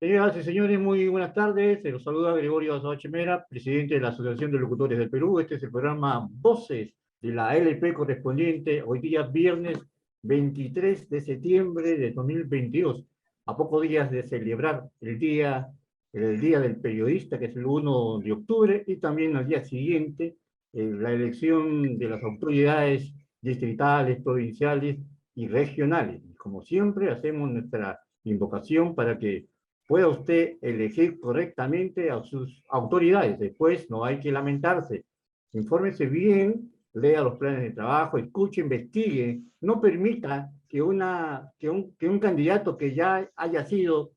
Señoras y señores, muy buenas tardes. Se los saluda Gregorio Azoa Chimera, presidente de la Asociación de Locutores del Perú. Este es el programa Voces de la LP correspondiente hoy día viernes 23 de septiembre de 2022, a pocos días de celebrar el día del Periodista, que es el 1 de octubre, y también al día siguiente la elección de las autoridades distritales, provinciales y regionales. Como siempre, hacemos nuestra invocación para que pueda usted elegir correctamente a sus autoridades. Después no hay que lamentarse. Infórmese bien, lea los planes de trabajo, escuche, investigue. No permita que un candidato que ya haya sido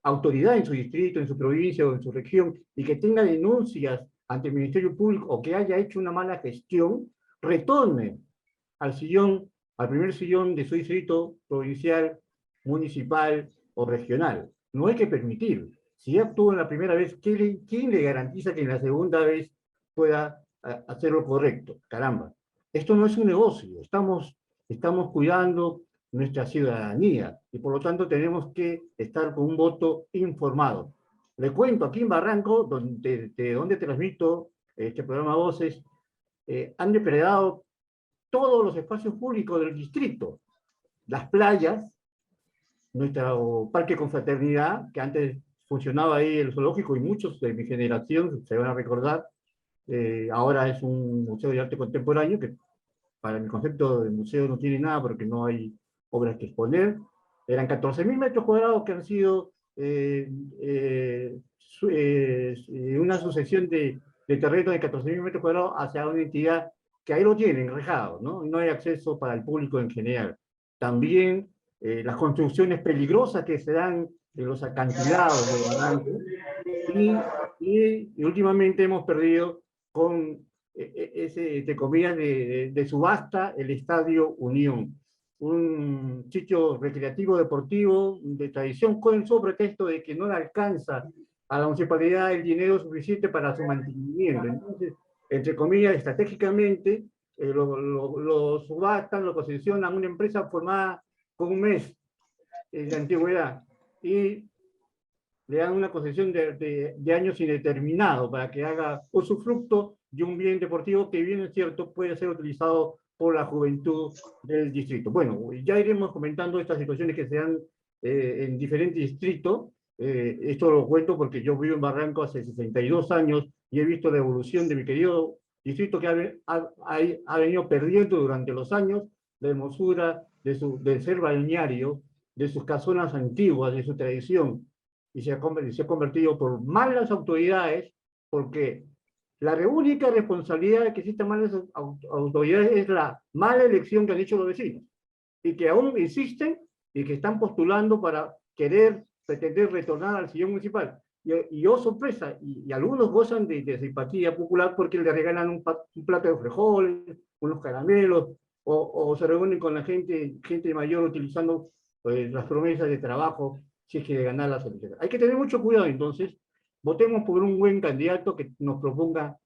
autoridad en su distrito, en su provincia o en su región y que tenga denuncias ante el Ministerio Público o que haya hecho una mala gestión, retorne al sillón, al primer sillón de su distrito provincial, municipal o regional. No hay que permitir. Si ya actuó en la primera vez, ¿quién le garantiza que en la segunda vez pueda hacer lo correcto? Caramba, esto no es un negocio, estamos cuidando nuestra ciudadanía y por lo tanto tenemos que estar con un voto informado. Le cuento, aquí en Barranco, de donde transmito este programa Voces, han depredado todos los espacios públicos del distrito, las playas, nuestro parque Confraternidad, que antes funcionaba ahí el zoológico y muchos de mi generación se van a recordar, ahora es un museo de arte contemporáneo que para mi concepto de museo no tiene nada porque no hay obras que exponer. Eran 14.000 metros cuadrados que han sido una sucesión de terreno de 14.000 metros cuadrados hacia una entidad que ahí lo tienen, rejado, ¿no? No hay acceso para el público en general. También las construcciones peligrosas que se dan en los acantilados de Barranco, y últimamente hemos perdido con ese, entre comillas, de subasta, el Estadio Unión, un sitio recreativo deportivo de tradición con el sobretexto de que no le alcanza a la municipalidad el dinero suficiente para su mantenimiento. Entonces, entre comillas, estratégicamente, lo subastan, lo concesionan a una empresa formada con un mes de antigüedad y le dan una concesión de años indeterminado para que haga usufructo de un bien deportivo que, bien es cierto, puede ser utilizado por la juventud del distrito. Bueno, ya iremos comentando estas situaciones que se dan en diferentes distritos. Esto lo cuento porque yo vivo en Barranco hace 62 años y he visto la evolución de mi querido distrito que ha venido perdiendo durante los años la hermosura del ser balneario, de sus casonas antiguas, de su tradición, y se ha convertido por malas autoridades, porque la única responsabilidad de que existan malas autoridades es la mala elección que han hecho los vecinos, y que aún insisten y que están postulando para pretender retornar al sillón municipal. Y oh, sorpresa, y algunos gozan de simpatía popular porque le regalan un plato de frijoles, unos caramelos, o se reúnen con la gente mayor utilizando las promesas de trabajo si es que de ganar las elecciones. Hay que tener mucho cuidado, entonces, votemos por un buen candidato que nos proponga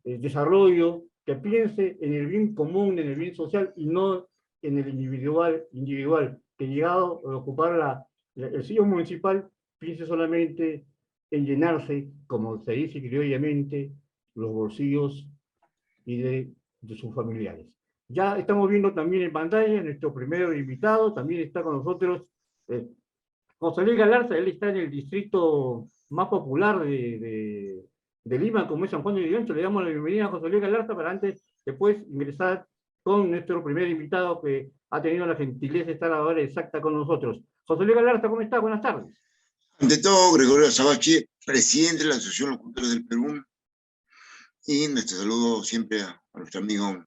desarrollo, que piense en el bien común, en el bien social y no en el individual, que llegado a ocupar el sillón municipal, piense solamente en llenarse, como se dice criollamente, los bolsillos y de sus familiares. Ya estamos viendo también en pantalla nuestro primer invitado, también está con nosotros José Luis Galarza. Él está en el distrito más popular de Lima, como es San Juan de Vigancho. Le damos la bienvenida a José Luis Galarza para antes, después, ingresar con nuestro primer invitado que ha tenido la gentileza de estar a la hora exacta con nosotros. José Luis Galarza, ¿cómo está? Buenas tardes. Ante todo, Gregorio Sabachi, presidente de la Asociación de Locutores del Perú, y nuestro saludo siempre a nuestro amigo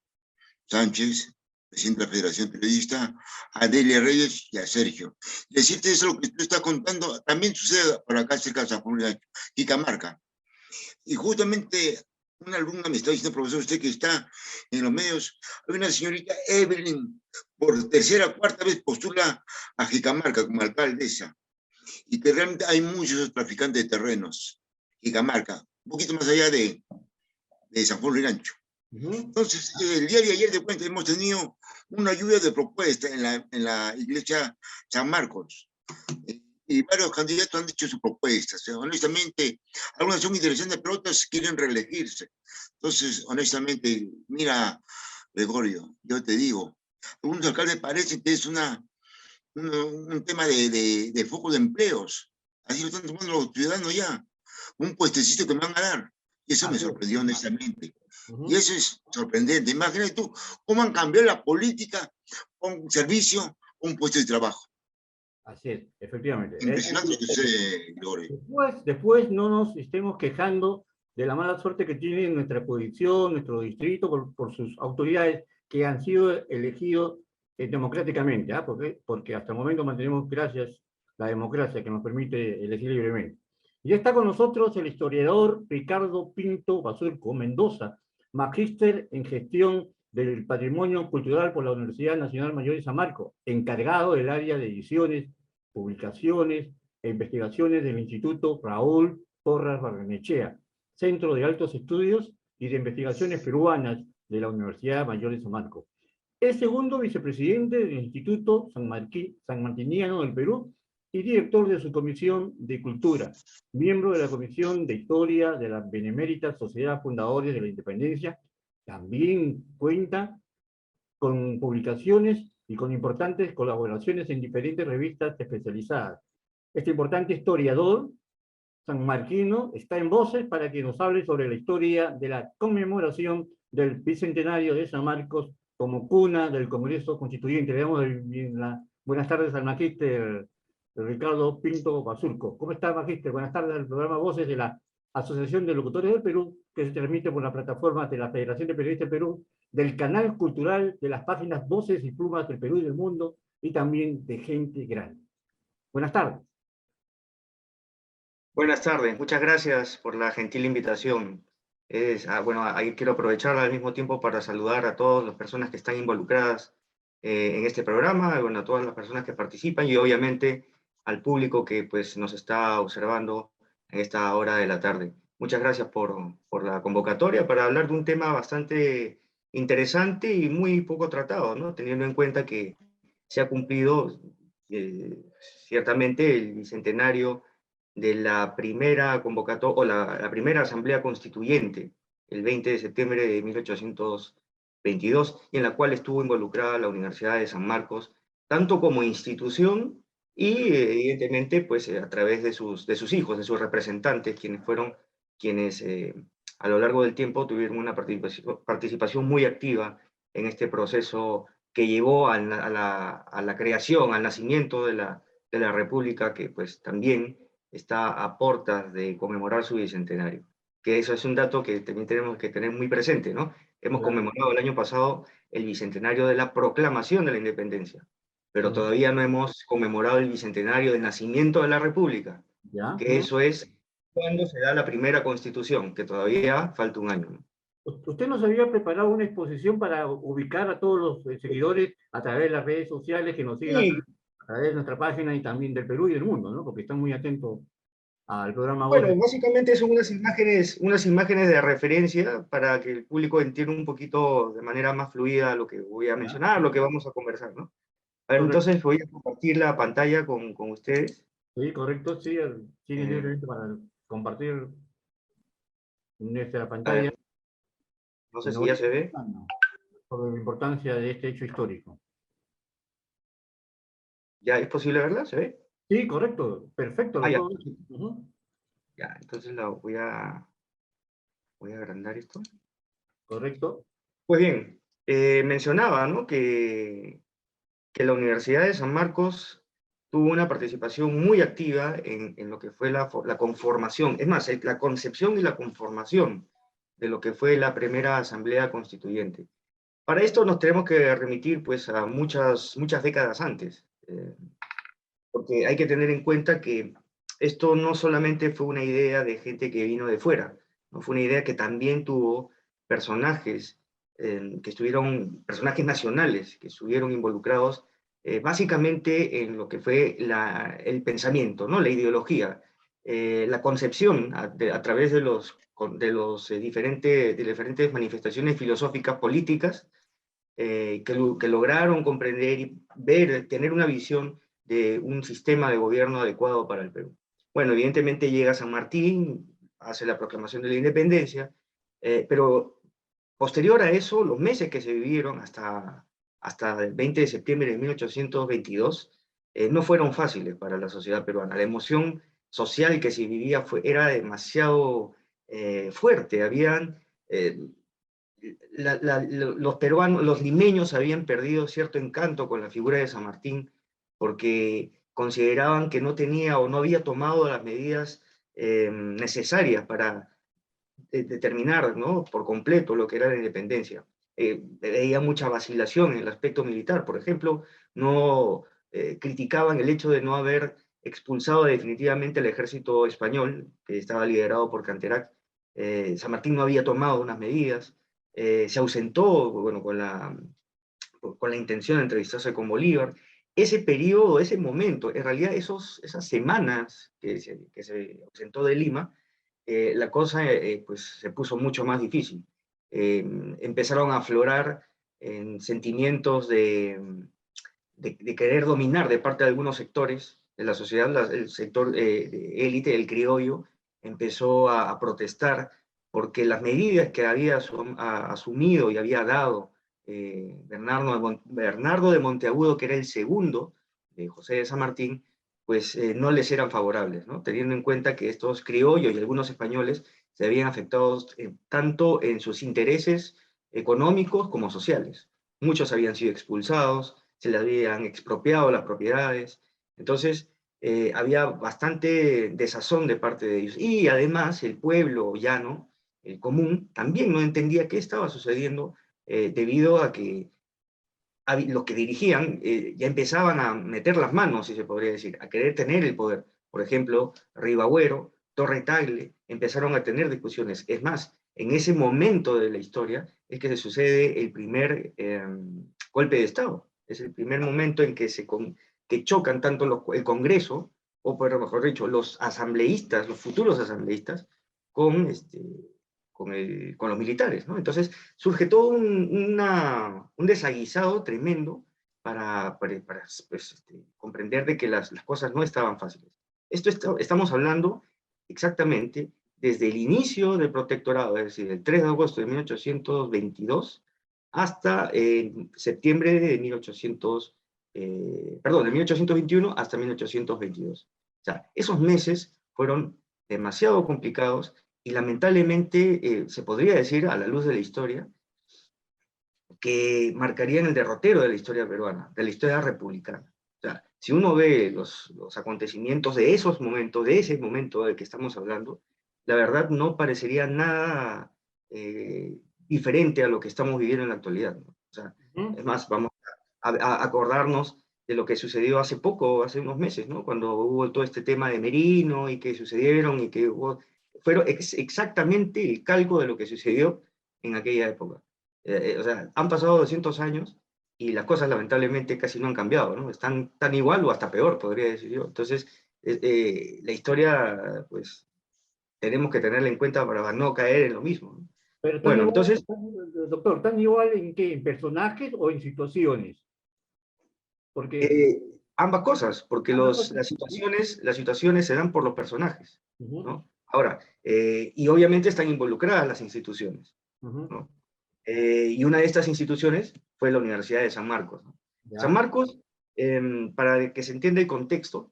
Sánchez, presidente de la Federación Periodista, a Delia Reyes y a Sergio. Decirte eso, lo que tú estás contando, también sucede por acá cerca de San Juan de Cajamarca. Y justamente una alumna me está diciendo, profesor, usted que está en los medios, hay una señorita Evelyn, por tercera o cuarta vez postula a Jicamarca como alcaldesa, y que realmente hay muchos traficantes de terrenos, Jicamarca, un poquito más allá de San Juan de Gancho. Entonces, el día de ayer, de cuenta, hemos tenido una lluvia de propuestas en la iglesia San Marcos. y varios candidatos han dicho sus propuestas. Honestamente, algunas son interesantes, pero otras quieren reelegirse. Entonces, honestamente, mira, Gregorio, yo te digo, algunos alcaldes parecen que es un tema de foco de empleos. Así lo están tomando los ciudadanos ya. Un puestecito que me van a dar. Y eso me Así es. sorprendió honestamente. Ujú. Y eso es sorprendente. Imagínate tú cómo han cambiado la política con servicio, un puesto de trabajo. Así es, efectivamente. Impresionante lo que sucede, Gregorio. Después no nos estemos quejando de la mala suerte que tiene nuestra jurisdicción, nuestro distrito, por sus autoridades que han sido elegidos democráticamente, ¿ah? Porque hasta el momento mantenemos, gracias, la democracia que nos permite elegir libremente. Y está con nosotros el historiador Ricardo Pinto Basurco Mendoza, magíster en gestión del patrimonio cultural por la Universidad Nacional Mayor de San Marcos, encargado del área de ediciones, publicaciones e investigaciones del Instituto Raúl Porras Barrenechea, Centro de Altos Estudios y de Investigaciones Peruanas de la Universidad Mayor de San Marcos. Es segundo vicepresidente del Instituto San Martiniano del Perú y director de su Comisión de Cultura, miembro de la Comisión de Historia de la Benemérita Sociedad Fundadores de la Independencia. También cuenta con publicaciones y con importantes colaboraciones en diferentes revistas especializadas. Este importante historiador sanmarquino está en Voces para que nos hable sobre la historia de la conmemoración del bicentenario de San Marcos como cuna del Congreso Constituyente. Le damos buenas tardes al magíster Ricardo Pinto Basurco. ¿Cómo está, magíster? Buenas tardes al programa Voces de la Asociación de Locutores del Perú, que se transmite por la plataforma de la Federación de Periodistas del Perú, del canal cultural de las páginas Voces y Plumas del Perú y del Mundo, y también de Gente Grande. Buenas tardes. Buenas tardes, muchas gracias por la gentil invitación. Bueno, ahí quiero aprovechar al mismo tiempo para saludar a todas las personas que están involucradas en este programa, bueno, a todas las personas que participan y obviamente al público que pues, nos está observando en esta hora de la tarde. Muchas gracias por la convocatoria para hablar de un tema bastante interesante y muy poco tratado, ¿no? Teniendo en cuenta que se ha cumplido ciertamente el bicentenario de la primera convocatoria, o la primera asamblea constituyente, el 20 de septiembre de 1822, y en la cual estuvo involucrada la Universidad de San Marcos, tanto como institución y evidentemente pues a través de sus hijos, de sus representantes, quienes fueron quienes a lo largo del tiempo tuvieron una participación muy activa en este proceso que llevó a la creación, al nacimiento de la República, que pues también está a portas de conmemorar su bicentenario. Que eso es un dato que también tenemos que tener muy presente, ¿no? Hemos conmemorado el año pasado el bicentenario de la proclamación de la independencia, pero todavía no hemos conmemorado el bicentenario del nacimiento de la República, que eso es cuando se da la primera constitución, que todavía falta un año, ¿no? Usted nos había preparado una exposición para ubicar a todos los seguidores a través de las redes sociales que nos sigan Sí. a través de nuestra página y también del Perú y del mundo, ¿no? Porque están muy atentos al programa. Bueno, básicamente son unas imágenes de referencia para que el público entienda un poquito de manera más fluida lo que voy a mencionar, lo que vamos a conversar, ¿no? A ver, entonces voy a compartir la pantalla con ustedes. Sí, correcto, sí, tiene libremente para compartir nuestra pantalla. No sé si ya se ve. Sobre la importancia de este hecho histórico. ¿Ya es posible verla? ¿Se ve? Sí, correcto, perfecto. Ya. Ya, entonces voy a agrandar esto. Correcto. Pues bien, mencionaba, ¿no? que la Universidad de San Marcos tuvo una participación muy activa en lo que fue la conformación, es más, la concepción y la conformación de lo que fue la primera Asamblea Constituyente. Para esto nos tenemos que remitir pues, a muchas décadas antes, porque hay que tener en cuenta que esto no solamente fue una idea de gente que vino de fuera, ¿no? Fue una idea que también tuvo personajes personajes nacionales que estuvieron involucrados básicamente en lo que fue el pensamiento, ¿no? La ideología, la concepción a través de las diferentes manifestaciones filosóficas políticas que lograron comprender y ver, tener una visión de un sistema de gobierno adecuado para el Perú. Bueno, evidentemente llega San Martín, hace la proclamación de la independencia, pero posterior a eso, los meses que se vivieron hasta el 20 de septiembre de 1822 no fueron fáciles para la sociedad peruana. La emoción social que se vivía era demasiado fuerte. Los peruanos, los limeños habían perdido cierto encanto con la figura de San Martín porque consideraban que no tenía o no había tomado las medidas necesarias para determinar, ¿no?, por completo lo que era la independencia. Veía mucha vacilación en el aspecto militar. Por ejemplo, no criticaban el hecho de no haber expulsado definitivamente el ejército español, que estaba liderado por Canterac. San Martín no había tomado unas medidas, se ausentó, bueno, con la intención de entrevistarse con Bolívar. Ese periodo, ese momento, en realidad esas semanas que se ausentó de Lima, la cosa pues, se puso mucho más difícil. Empezaron a aflorar sentimientos de querer dominar de parte de algunos sectores de la sociedad. El sector de élite, el criollo, empezó a protestar porque las medidas que había asumido y había dado Bernardo de Monteagudo, que era el segundo de José de San Martín, pues no les eran favorables, ¿no? Teniendo en cuenta que estos criollos y algunos españoles se habían afectado tanto en sus intereses económicos como sociales. Muchos habían sido expulsados, se les habían expropiado las propiedades, entonces había bastante desazón de parte de ellos. Y además el pueblo llano, el común, también no entendía qué estaba sucediendo debido a que los que dirigían ya empezaban a meter las manos, si se podría decir, a querer tener el poder. Por ejemplo, Ribagüero, Torre Tagle, empezaron a tener discusiones. Es más, en ese momento de la historia es que se sucede el primer golpe de Estado. Es el primer momento en que que chocan tanto el Congreso, o por mejor dicho, los asambleístas, los futuros asambleístas, con los militares, ¿no? Entonces surge todo un desaguisado tremendo para pues, comprender de que las cosas no estaban fáciles. Estamos hablando exactamente desde el inicio del protectorado, es decir, el 3 de agosto de 1822 hasta septiembre de 1821 hasta 1822. O sea, esos meses fueron demasiado complicados y lamentablemente se podría decir, a la luz de la historia, que marcarían el derrotero de la historia peruana, de la historia republicana. O sea, si uno ve los acontecimientos de ese momento del que estamos hablando, la verdad no parecería nada diferente a lo que estamos viviendo en la actualidad, ¿no? O sea, es más, vamos a acordarnos de lo que sucedió hace poco, hace unos meses, ¿no? Cuando hubo todo este tema de Merino y que sucedieron y que hubo fueron exactamente el calco de lo que sucedió en aquella época. O sea, han pasado 200 años y las cosas lamentablemente casi no han cambiado, ¿no? Están tan igual o hasta peor, podría decir yo. Entonces, la historia, pues, tenemos que tenerla en cuenta para no caer en lo mismo, ¿no? Pero tan Bueno, igual, entonces, doctor, ¿tan igual en qué? ¿En personajes o en situaciones? Porque ambas cosas, porque ambas cosas. las situaciones se dan por los personajes, Ujú, ¿no? Ahora, y obviamente están involucradas las instituciones, ujú, ¿no? Y una de estas instituciones fue la Universidad de San Marcos, ¿no? San ya, Marcos, para que se entienda el contexto,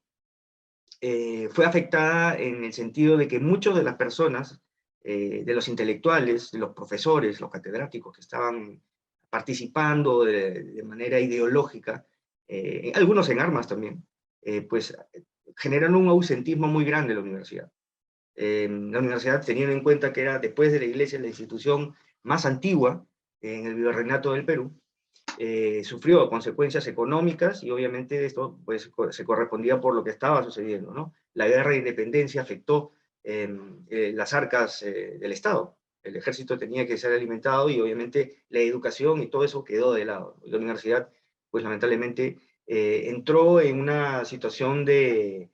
fue afectada en el sentido de que muchas de las personas, de los intelectuales, de los profesores, los catedráticos que estaban participando de manera ideológica, algunos en armas también, pues generaron un ausentismo muy grande en la universidad. La universidad, teniendo en cuenta que era, después de la iglesia, la institución más antigua en el virreinato del Perú, sufrió consecuencias económicas y obviamente esto pues, se correspondía por lo que estaba sucediendo, ¿no? La guerra de independencia afectó las arcas del Estado. El ejército tenía que ser alimentado y obviamente la educación y todo eso quedó de lado. La universidad, pues lamentablemente, entró en una situación de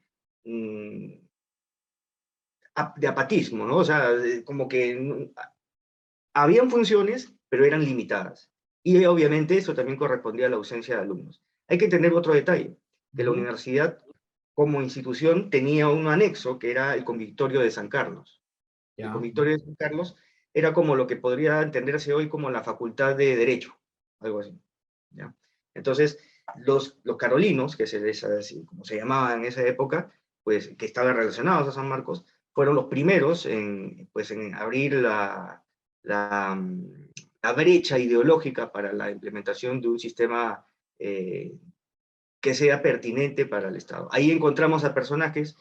apatismo, ¿no? O sea, como que habían funciones, pero eran limitadas. Y obviamente eso también correspondía a la ausencia de alumnos. Hay que tener otro detalle. que la universidad, como institución, tenía un anexo que era el Convictorio de San Carlos. El Convictorio de San Carlos era como lo que podría entenderse hoy como la Facultad de Derecho, algo así. ¿Ya? Entonces, los carolinos, que como se llamaban en esa época, pues, que estaban relacionados a San Marcos, fueron los primeros en abrir la brecha ideológica para la implementación de un sistema que sea pertinente para el Estado. Ahí encontramos a personajes,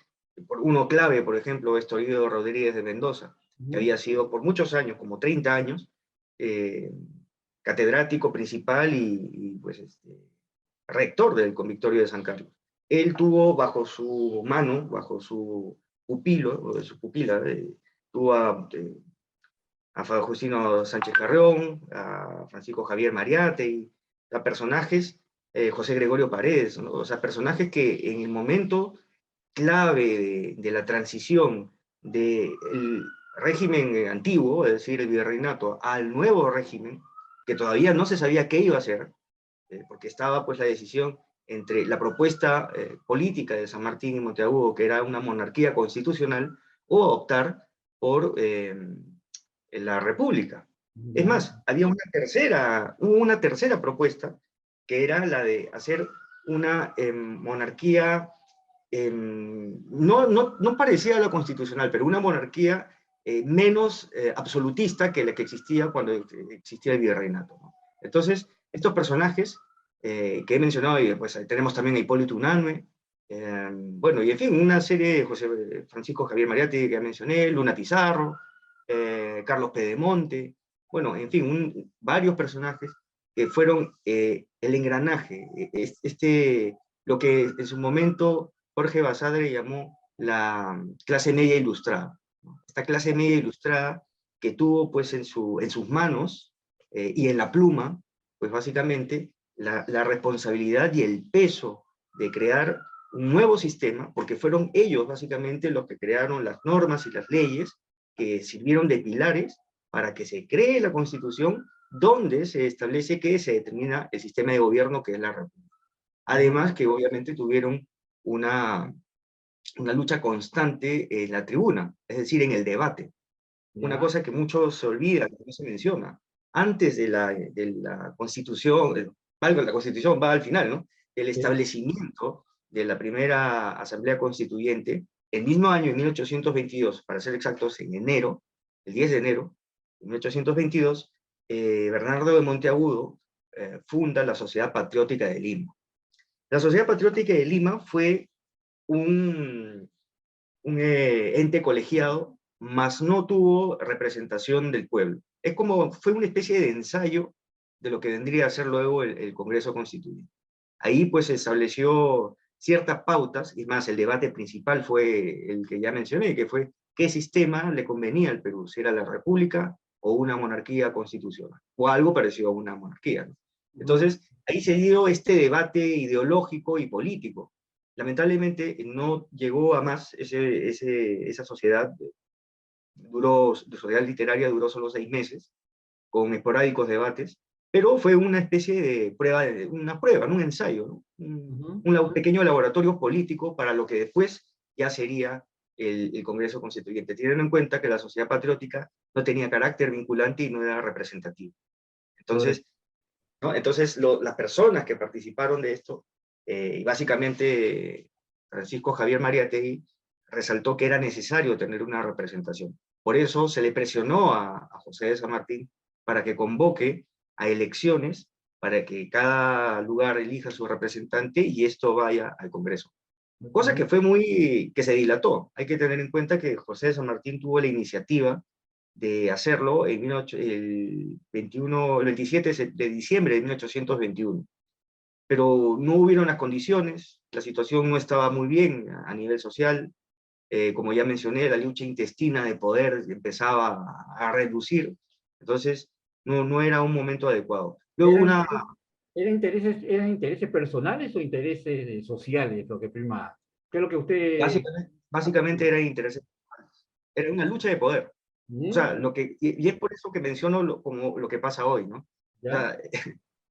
uno clave, por ejemplo, Estorido Rodríguez de Mendoza, que había sido por muchos años, como 30 años, catedrático principal y pues, rector del Convictorio de San Carlos. Él tuvo bajo su mano, bajo su pupilo, o de su pupila, tuvo a Justino Sánchez Carrión, a Francisco Javier Mariátegui, a personajes, José Gregorio Paredes, ¿no? O sea, personajes que en el momento clave de la transición del régimen antiguo, es decir, el virreinato, al nuevo régimen, que todavía no se sabía qué iba a hacer, porque estaba pues la decisión entre la propuesta política de San Martín y Monteagudo, que era una monarquía constitucional, o optar por la república. Es más, había hubo una tercera propuesta, que era la de hacer una monarquía, no parecida a la constitucional, pero una monarquía menos absolutista que la que existía cuando existía el virreinato, ¿no? Entonces, estos personajes que he mencionado, y pues tenemos también a Hipólito Unanue, bueno, y en fin, una serie de José Francisco Javier Mariátegui que ya mencioné, Luna Pizarro, Carlos Pedemonte, bueno, en fin, varios personajes que fueron el engranaje, lo que en su momento Jorge Basadre llamó la clase media ilustrada, ¿no? Esta clase media ilustrada que tuvo pues en sus manos y en la pluma, pues básicamente la responsabilidad y el peso de crear un nuevo sistema, porque fueron ellos básicamente los que crearon las normas y las leyes que sirvieron de pilares para que se cree la Constitución, donde se establece que se determina el sistema de gobierno que es la República. Además que obviamente tuvieron una lucha constante en la tribuna, es decir, en el debate. Una cosa que muchos se olvidan, que no se menciona. Antes de la Constitución, la Constitución va al final, ¿no? El establecimiento de la primera Asamblea Constituyente, el mismo año, en 1822, para ser exactos, en enero, el 10 de enero de 1822, Bernardo de Monteagudo funda la Sociedad Patriótica de Lima. La Sociedad Patriótica de Lima fue un ente colegiado, mas no tuvo representación del pueblo. Fue una especie de ensayo de lo que vendría a ser luego el Congreso Constituyente. Ahí pues se estableció ciertas pautas, y más el debate principal fue el que ya mencioné, que fue qué sistema le convenía al Perú, si era la república o una monarquía constitucional, o algo parecido a una monarquía, ¿no? Entonces, ahí se dio este debate ideológico y político. Lamentablemente no llegó a más esa sociedad, de sociedad literaria duró solo 6 meses, con esporádicos debates, pero fue una especie de prueba, ¿no? Un ensayo, ¿no? Un pequeño laboratorio político para lo que después ya sería el Congreso Constituyente, teniendo en cuenta que la sociedad patriótica no tenía carácter vinculante y no era representativa. Entonces, ¿no? Entonces las personas que participaron de esto, y básicamente Francisco Javier Mariátegui, resaltó que era necesario tener una representación. Por eso se le presionó a José de San Martín para que convoque a elecciones, para que cada lugar elija su representante y esto vaya al Congreso. Cosa que que se dilató. Hay que tener en cuenta que José de San Martín tuvo la iniciativa de hacerlo el 27 de diciembre de 1821. Pero no hubieron las condiciones, la situación no estaba muy bien a nivel social, como ya mencioné, la lucha intestina de poder empezaba a reducir, entonces no era un momento adecuado. Luego ¿Eran intereses personales o intereses sociales lo que primaba? ¿Qué es lo que usted...? Básicamente era interés, era una lucha de poder. O sea, y es por eso que menciono como lo que pasa hoy, ¿no? O sea,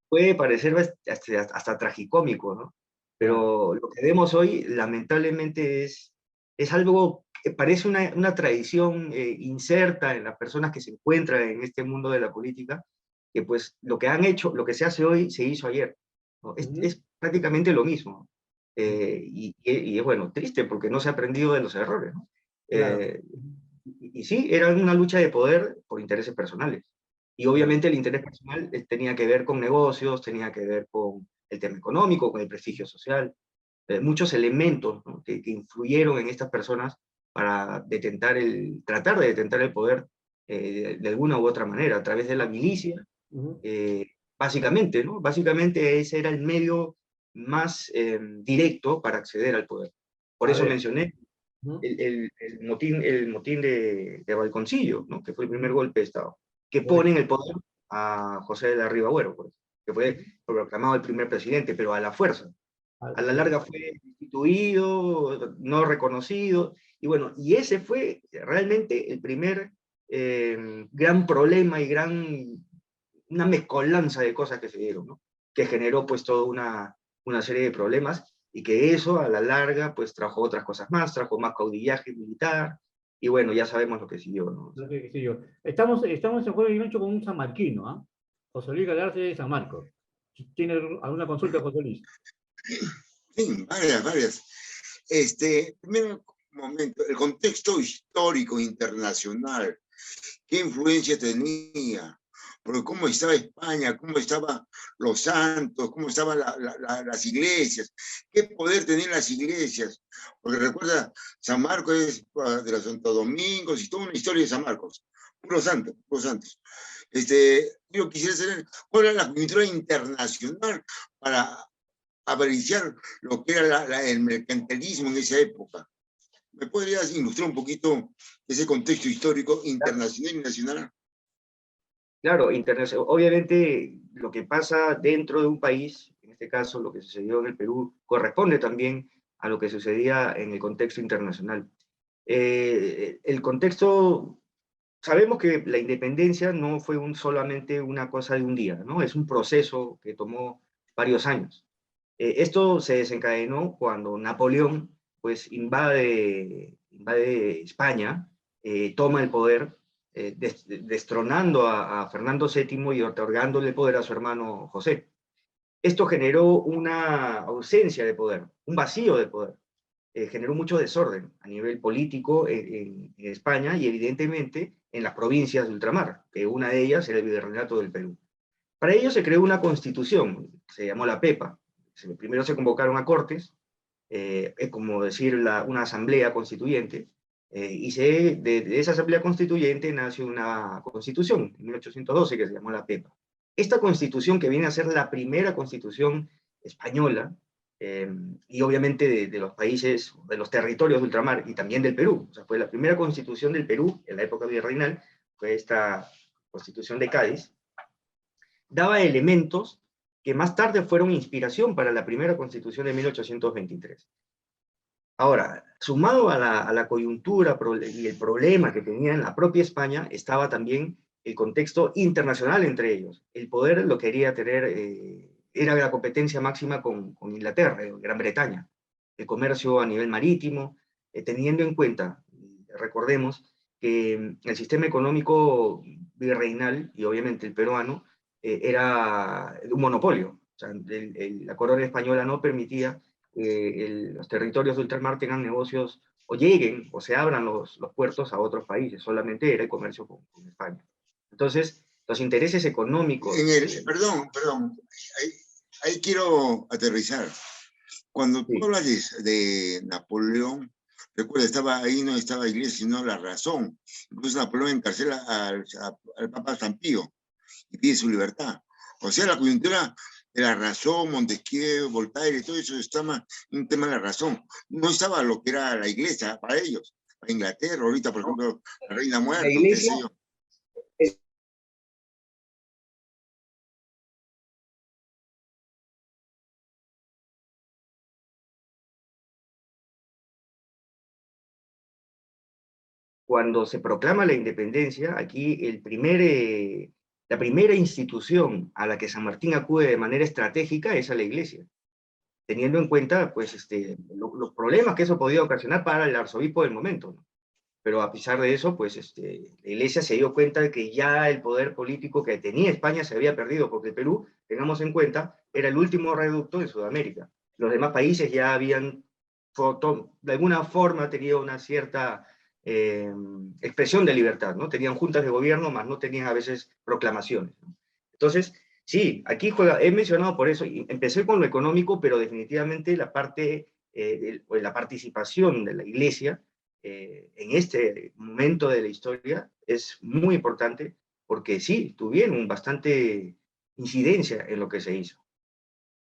puede parecer hasta tragicómico, ¿no? Pero lo que vemos hoy, lamentablemente, es algo que parece una tradición inserta en las personas que se encuentran en este mundo de la política, que pues lo que han hecho, lo que se hace hoy, se hizo ayer, ¿no? Es prácticamente lo mismo. Y es bueno, triste porque no se ha aprendido de los errores, ¿no? Claro. Y sí, era una lucha de poder por intereses personales. Y obviamente el interés personal tenía que ver con negocios, tenía que ver con el tema económico, con el prestigio social, muchos elementos, ¿no?, que influyeron en estas personas para tratar de detentar el poder de alguna u otra manera, a través de la milicia, básicamente, ¿no? Básicamente ese era el medio más directo para acceder al poder. Por A eso ver. mencioné el motín de Balconcillo, ¿no?, que fue el primer golpe de Estado, que pone en el poder a José de la Riva Agüero, pues, que fue proclamado el primer presidente, pero a la fuerza. A la larga fue destituido, no reconocido, y bueno, y ese fue realmente el primer gran problema y una mezcolanza de cosas que se dieron, ¿no?, que generó pues toda una serie de problemas, y que eso a la larga pues trajo otras cosas más, trajo más caudillaje militar, y bueno, ya sabemos lo que siguió, ¿no? No sé qué sé yo. Estamos en Jueves y Mecho con un sanmarquino, ¿ah? José Luis Galarce de San Marcos. ¿Tiene alguna consulta, José Luis? Sí, varias. Primer momento, el contexto histórico internacional, ¿qué influencia tenía? Porque cómo estaba España, cómo estaban los santos, cómo estaban las iglesias, qué poder tenían las iglesias. Porque recuerda, San Marcos es de los Santo Domingos y toda una historia de San Marcos. Puros santos, puros santos. Yo quisiera saber cuál era la coyuntura internacional para avariciar lo que era el mercantilismo en esa época. ¿Me podrías ilustrar un poquito ese contexto histórico internacional y nacional? Claro, obviamente lo que pasa dentro de un país, en este caso lo que sucedió en el Perú, corresponde también a lo que sucedía en el contexto internacional. El contexto, sabemos que la independencia no fue solamente una cosa de un día, ¿no? Es un proceso que tomó varios años. Esto se desencadenó cuando Napoleón pues invade España, toma el poder, destronando a Fernando VII y otorgándole el poder a su hermano José. Esto generó una ausencia de poder, un vacío de poder. Generó mucho desorden a nivel político en España y evidentemente en las provincias de ultramar, que una de ellas era el Virreinato del Perú. Para ello se creó una constitución, se llamó la PEPA. Primero se convocaron a cortes, es como decir una asamblea constituyente, y de esa asamblea constituyente nace una constitución, en 1812, que se llamó la PEPA. Esta constitución, que viene a ser la primera constitución española, y obviamente de los países, de los territorios de ultramar, y también del Perú, o sea, fue la primera constitución del Perú, en la época virreinal, fue esta constitución de Cádiz, daba elementos que más tarde fueron inspiración para la primera constitución de 1823. Ahora, sumado a la coyuntura y el problema que tenía en la propia España, estaba también el contexto internacional entre ellos. El poder lo quería tener, era la competencia máxima con Inglaterra, Gran Bretaña. El comercio a nivel marítimo, teniendo en cuenta, recordemos, que el sistema económico virreinal, y obviamente el peruano, era un monopolio. O sea, la corona española no permitía que los territorios de ultramar tengan negocios o lleguen o se abran los puertos a otros países, solamente era el comercio con España. Entonces, los intereses económicos... Perdón, ahí quiero aterrizar. Cuando tú hablas de Napoleón, recuerda, ahí no estaba iglesia, sino la razón. Incluso Napoleón encarcela al Papa San Pío y pide su libertad. O sea, la coyuntura de la razón, Montesquieu, Voltaire, todo eso estaba un tema de la razón. No estaba lo que era la iglesia para ellos. Para Inglaterra, ahorita, por ejemplo, la reina muerta, qué sé yo. Cuando se proclama la independencia, aquí la primera institución a la que San Martín acude de manera estratégica es a la iglesia. teniendo en cuenta pues, los problemas que eso podía ocasionar para el arzobispo del momento, ¿no? Pero a pesar de eso, pues la Iglesia se dio cuenta de que ya el poder político que tenía España se había perdido, porque el Perú, tengamos en cuenta, era el último reducto de Sudamérica. Los demás países ya habían, de alguna forma, tenido una cierta expresión de libertad, ¿no? Tenían juntas de gobierno, más no tenían a veces proclamaciones, ¿no? Entonces, sí, aquí juega, he mencionado por eso, y empecé con lo económico, pero definitivamente la parte, la participación de la Iglesia en este momento de la historia es muy importante, porque sí, tuvieron bastante incidencia en lo que se hizo.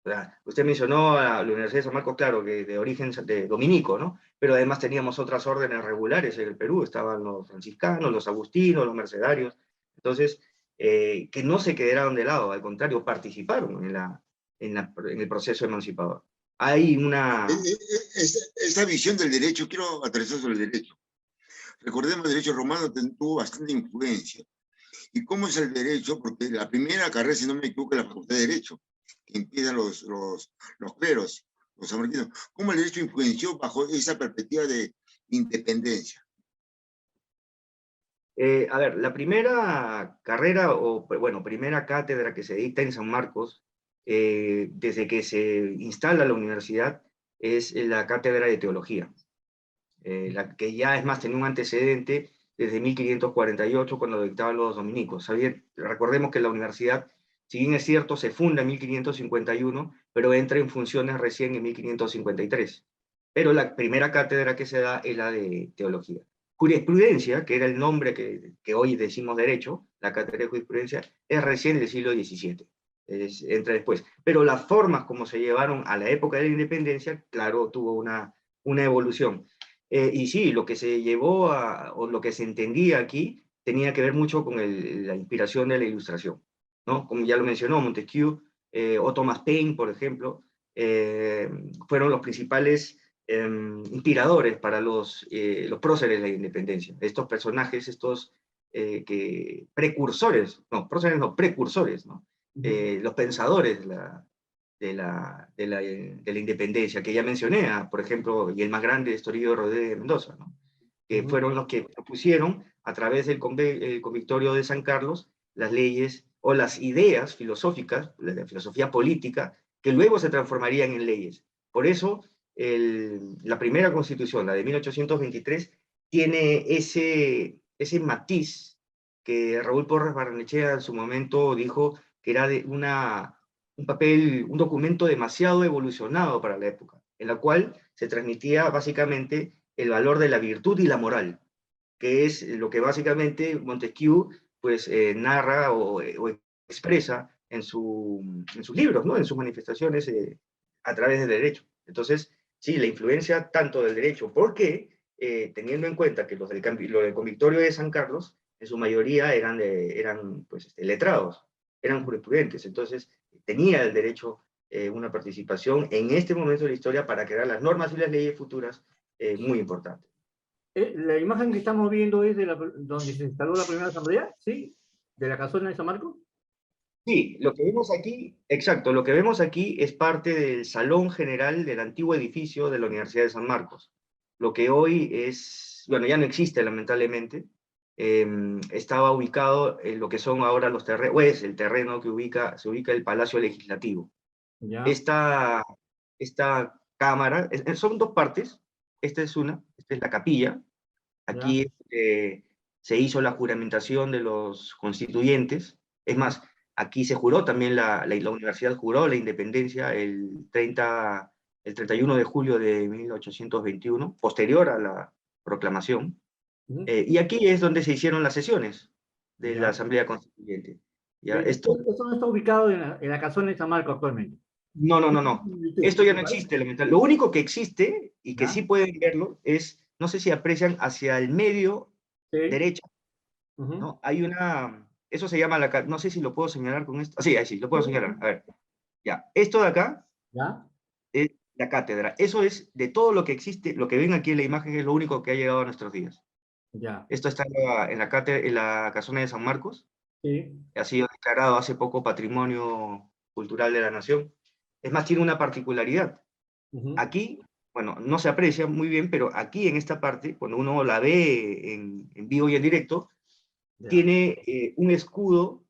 O sea, usted mencionó a la Universidad de San Marcos, claro, que de origen de dominico, ¿no? Pero además teníamos otras órdenes regulares en el Perú, estaban los franciscanos, los agustinos, los mercedarios. Entonces, que no se quedaron de lado, al contrario, participaron en el proceso emancipador. Hay una... Esta visión del derecho, quiero aterrizar sobre el derecho. Recordemos, el derecho romano tuvo bastante influencia. ¿Y cómo es el derecho? Porque la primera carrera, si no me equivoco, es la Facultad de Derecho, que empiezan los cleros, los sanmarquinos. ¿Cómo el derecho influenció bajo esa perspectiva de independencia? A ver, la primera carrera, o bueno, primera cátedra que se dicta en San Marcos, desde que se instala la universidad, es la cátedra de teología, la que ya es más, tenía un antecedente desde 1548, cuando dictaban los dominicos. Recordemos que la universidad, si bien es cierto, se funda en 1551, pero entra en funciones recién en 1553. Pero la primera cátedra que se da es la de teología. Jurisprudencia, que era el nombre que hoy decimos derecho, la cátedra de jurisprudencia, es recién del siglo XVII, entra después. Pero las formas como se llevaron a la época de la independencia, claro, tuvo una evolución. Y sí, lo que se llevó o lo que se entendía aquí tenía que ver mucho con la inspiración de la Ilustración, ¿no? Como ya lo mencionó Montesquieu, o Thomas Paine, por ejemplo, fueron los principales inspiradores para los próceres de la independencia. Estos personajes, estos precursores, no, próceres no, precursores, ¿no? Los pensadores de la independencia, que ya mencioné, por ejemplo, y el más grande es Toribio Rodríguez de Mendoza, ¿no? Que fueron los que propusieron a través del Convictorio de San Carlos las leyes o las ideas filosóficas, la filosofía política, que luego se transformarían en leyes. Por eso, la primera constitución, la de 1823, tiene ese matiz que Raúl Porras Barrenechea en su momento dijo que era de un papel, un documento demasiado evolucionado para la época, en la cual se transmitía básicamente el valor de la virtud y la moral, que es lo que básicamente Montesquieu pues, narra o expresa en sus libros, ¿no? En sus manifestaciones a través del derecho. Entonces, sí, la influencia tanto del derecho, porque teniendo en cuenta que lo del Convictorio de San Carlos, en su mayoría eran pues, letrados, eran jurisprudentes, entonces tenía el derecho una participación en este momento de la historia para crear las normas y las leyes futuras muy importantes. La imagen que estamos viendo es de donde se instaló la primera asamblea, ¿sí? ¿De la casona de San Marcos? Sí, lo que vemos aquí, exacto, lo que vemos aquí es parte del salón general del antiguo edificio de la Universidad de San Marcos. Lo que hoy es, bueno, ya no existe lamentablemente, estaba ubicado en lo que son ahora los terrenos, o es el terreno que se ubica el Palacio Legislativo. Ya. Esta cámara, son dos partes, esta es la capilla, aquí se hizo la juramentación de los constituyentes, es más, aquí se juró también, la universidad juró la independencia el 31 de julio de 1821, posterior a la proclamación, y aquí es donde se hicieron las sesiones de la Asamblea Constituyente. ¿Ya? Esto no está ubicado en la casona de San Marcos actualmente. No. Esto ya no existe, lamentablemente. Lo único que existe, y que ¿Ya? sí pueden verlo, es, no sé si aprecian, hacia el medio derecho, ¿no? Hay eso se llama no sé si lo puedo señalar con esto. Sí, ahí sí, lo puedo señalar. A ver, ya. Esto de acá ¿Ya? es la cátedra. Eso es, de todo lo que existe, lo que ven aquí en la imagen es lo único que ha llegado a nuestros días. Ya. Esto está en la casona de San Marcos. Sí. Ha sido declarado hace poco Patrimonio Cultural de la Nación. Es más, tiene una particularidad. Aquí, bueno, no se aprecia muy bien, pero aquí en esta parte, cuando uno la ve en vivo y en directo, tiene un escudo,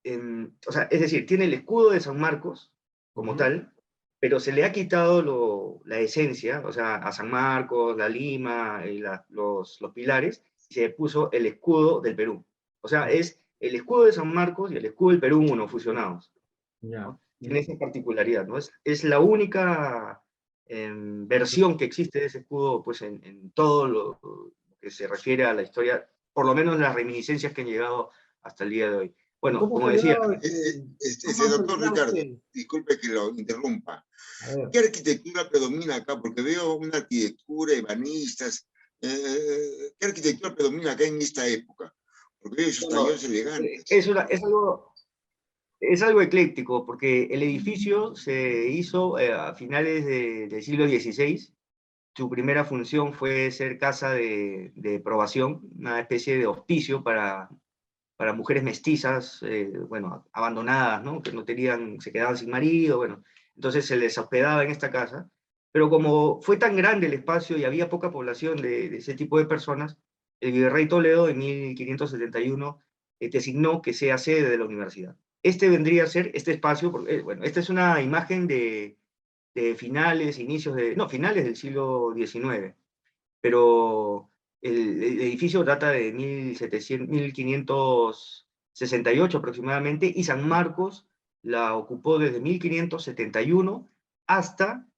o sea, es decir, tiene el escudo de San Marcos como tal, pero se le ha quitado la esencia, o sea, a San Marcos, la Lima, los pilares, y se puso el escudo del Perú. O sea, es el escudo de San Marcos y el escudo del Perú uno fusionados. ¿No? Tiene esa particularidad, ¿no? Es la única versión que existe de ese escudo, pues en todo lo que se refiere a la historia, por lo menos las reminiscencias que han llegado hasta el día de hoy. Bueno, ¿Cómo como se decía, llama? Doctor Ricardo, disculpe que lo interrumpa. ¿Qué arquitectura predomina acá? Porque veo una arquitectura y banistas. ¿Qué arquitectura predomina acá en esta época? Porque veo esos talleres elegantes. Es algo ecléctico, porque el edificio se hizo a finales del siglo XVI. Su primera función fue ser casa de probación, una especie de hospicio para mujeres mestizas, bueno, abandonadas, ¿no? Que no tenían, se quedaban sin marido, bueno. Entonces se les hospedaba en esta casa. Pero como fue tan grande el espacio y había poca población de ese tipo de personas, el virrey Toledo en 1571 designó que sea sede de la universidad. Este vendría a ser este espacio, porque, bueno, esta es una imagen de finales, no, finales del siglo XIX, pero el edificio data de 1568 aproximadamente, y San Marcos la ocupó desde 1571 hasta,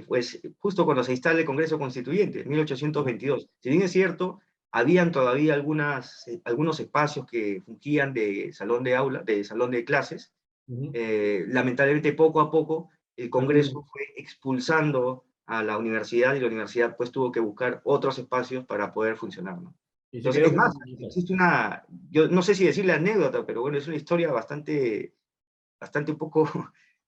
pues, justo cuando se instala el Congreso Constituyente, 1822. Si bien es cierto, habían todavía algunos espacios que fungían de salón de aula, de salón de clases. Lamentablemente, poco a poco, el Congreso fue expulsando a la universidad, y la universidad pues tuvo que buscar otros espacios para poder funcionar, ¿no? Entonces, es más, existe yo no sé si decirle anécdota, pero bueno, es una historia bastante un poco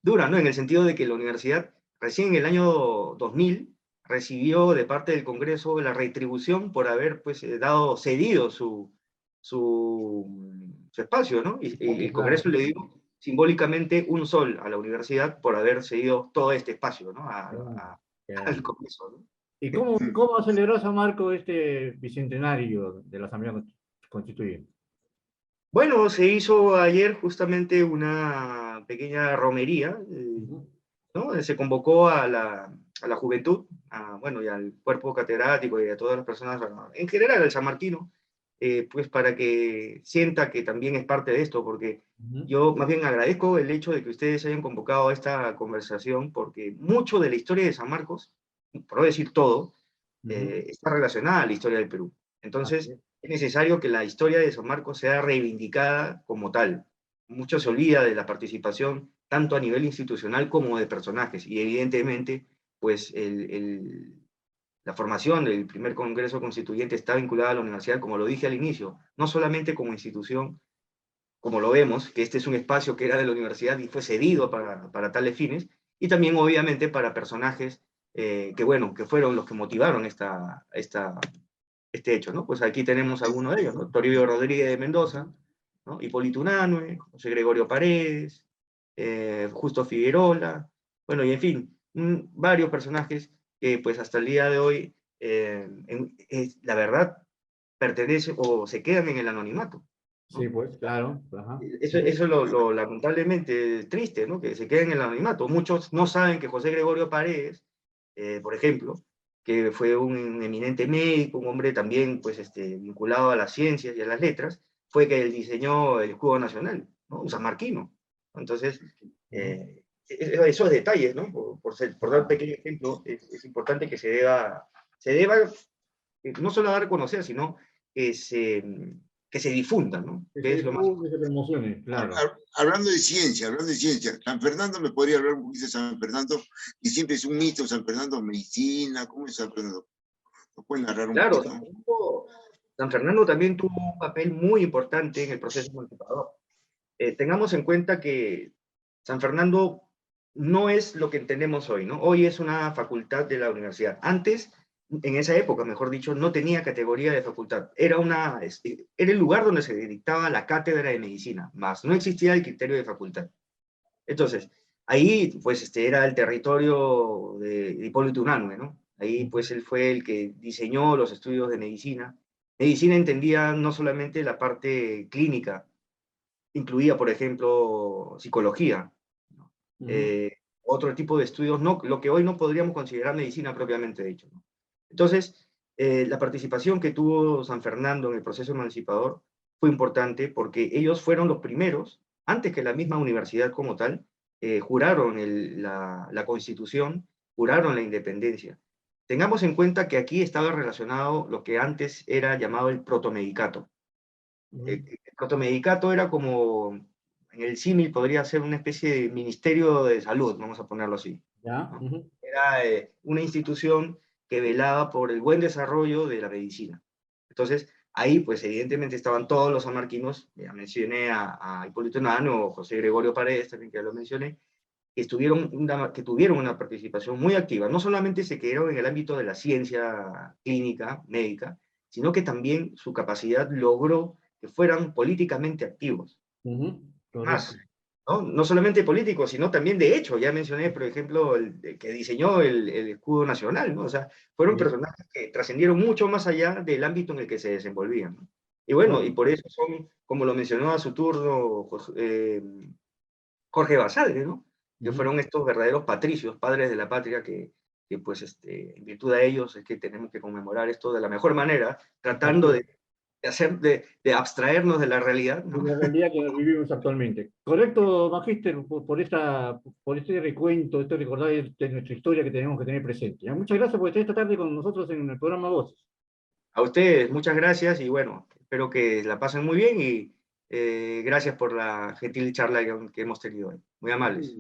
dura, ¿no? En el sentido de que la universidad recién en el año 2000 recibió de parte del Congreso la retribución por haber pues cedido su espacio, ¿no? Y el Congreso le dio simbólicamente un sol a la universidad por haber cedido todo este espacio, ¿no? Al Congreso, ¿no? ¿Y cómo celebró San Marcos este bicentenario de la Asamblea Constituyente? Bueno, se hizo ayer justamente una pequeña romería, ¿no? Se convocó a la juventud, bueno, y al cuerpo catedrático y a todas las personas, en general al sanmarquino, pues para que sienta que también es parte de esto, porque yo más bien agradezco el hecho de que ustedes hayan convocado a esta conversación, porque mucho de la historia de San Marcos, por no decir todo, está relacionada a la historia del Perú. Entonces, es necesario que la historia de San Marcos sea reivindicada como tal. Mucho se olvida de la participación tanto a nivel institucional como de personajes, y evidentemente, pues la formación del primer Congreso Constituyente está vinculada a la universidad, como lo dije al inicio, no solamente como institución, como lo vemos, que este es un espacio que era de la universidad y fue cedido para tales fines, y también obviamente para personajes que, bueno, que fueron los que motivaron este hecho, ¿no? Pues aquí tenemos algunos de ellos, ¿no? Toribio Rodríguez de Mendoza, ¿no? Hipólito Unanue, José Gregorio Paredes, Justo Figueroa, bueno, y en fin, varios personajes que pues hasta el día de hoy, la verdad, pertenecen o se quedan en el anonimato, ¿no? Sí, pues, claro. Ajá. Eso es lo lamentablemente triste, ¿no? Que se queden en el anonimato. Muchos no saben que José Gregorio Paredes, por ejemplo, que fue un eminente médico, un hombre también pues, vinculado a las ciencias y a las letras, fue que él diseñó el escudo nacional, ¿no? Un sanmarquino. Entonces, esos detalles, ¿no? Por dar un pequeño ejemplo, es importante que se deba no solo dar a conocer, sino que se difunda, ¿no? Que se promocione, claro. Hablando de ciencia, San Fernando, ¿me podría hablar un poquito de San Fernando? Y siempre es un mito, San Fernando, medicina, ¿cómo es San Fernando? ¿Lo pueden narrar un poquito? Claro, San Fernando también tuvo un papel muy importante en el proceso emancipador. Tengamos en cuenta que San Fernando no es lo que entendemos hoy, ¿no? Hoy es una facultad de la universidad. Antes, en esa época, mejor dicho, no tenía categoría de facultad. Era el lugar donde se dictaba la cátedra de medicina, más no existía el criterio de facultad. Entonces, Ahí, pues, era el territorio de Hipólito Unanue, ¿no? Ahí, pues, él fue el que diseñó los estudios de medicina. Medicina entendía no solamente la parte clínica, incluía, por ejemplo, psicología, ¿no? Otro tipo de estudios, no, lo que hoy no podríamos considerar medicina propiamente dicho, ¿no? Entonces, la participación que tuvo San Fernando en el proceso emancipador fue importante porque ellos fueron los primeros, antes que la misma universidad como tal, juraron la Constitución, juraron la independencia. Tengamos en cuenta que aquí estaba relacionado lo que antes era llamado el protomedicato. El protomedicato era como, en el símil podría ser una especie de ministerio de salud, vamos a ponerlo así, ¿Ya? ¿no? Era una institución que velaba por el buen desarrollo de la medicina. Entonces, ahí, pues, evidentemente estaban todos los sanmarquinos, ya mencioné a Hipólito Unanue o José Gregorio Paredes, también que ya lo mencioné, que tuvieron una participación muy activa. No solamente se quedaron en el ámbito de la ciencia clínica, médica, sino que también su capacidad logró que fueran políticamente activos. Correcto. Más, ¿no? No solamente políticos, sino también de hecho. Ya mencioné, por ejemplo, el que diseñó el escudo nacional, ¿no? O sea, fueron Sí. personajes que trascendieron mucho más allá del ámbito en el que se desenvolvían, ¿no? Y bueno, y por eso son, como lo mencionó a su turno Jorge Basadre, ¿no? Que fueron estos verdaderos patricios, padres de la patria, que pues, en virtud de ellos es que tenemos que conmemorar esto de la mejor manera, tratando Así es. de abstraernos de la realidad, De ¿no? la realidad que vivimos actualmente. Correcto, Magíster, por este recuento, este recordar de nuestra historia que tenemos que tener presente. Ya, muchas gracias por estar esta tarde con nosotros en el programa Voces. A ustedes, muchas gracias y bueno, espero que la pasen muy bien y gracias por la gentil charla que hemos tenido hoy. Muy amables.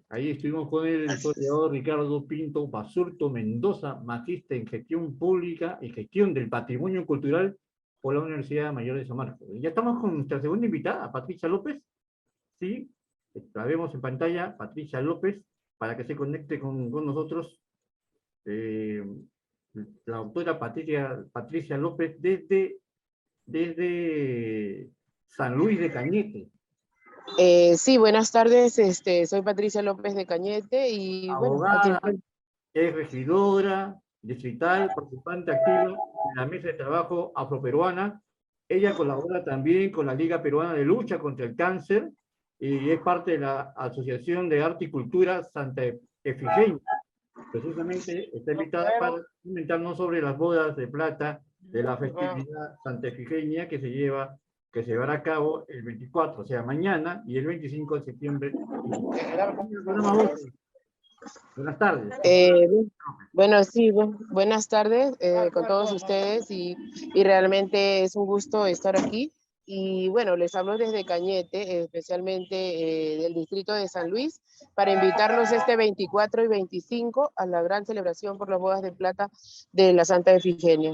Ahí estuvimos con el Gracias. historiador Ricardo Pinto Basurto Mendoza, magíster en gestión pública y gestión del patrimonio cultural por la Universidad Mayor de San Marcos. Ya estamos con nuestra segunda invitada, Patricia López. Sí, la vemos en pantalla, Patricia López, para que se conecte con nosotros. eh, la doctora Patricia López desde San Luis de Cañete, Sí, buenas tardes. Soy Patricia López de Cañete y bueno, aquí abogada, estoy. es regidora distrital, participante activa en la mesa de trabajo afroperuana. Ella colabora también con la Liga Peruana de Lucha contra el Cáncer y es parte de la Asociación de Arte y Cultura Santa Efigenia. Precisamente está invitada para comentarnos sobre las bodas de plata de la festividad Santa Efigenia que se llevará a cabo el 24, o sea, mañana, y el 25 de septiembre. Buenas tardes. Bueno, sí, buenas tardes con todos ustedes y realmente es un gusto estar aquí. Y bueno, les hablo desde Cañete, especialmente del distrito de San Luis, para invitarlos este 24 y 25 a la gran celebración por las bodas de plata de la Santa Efigenia.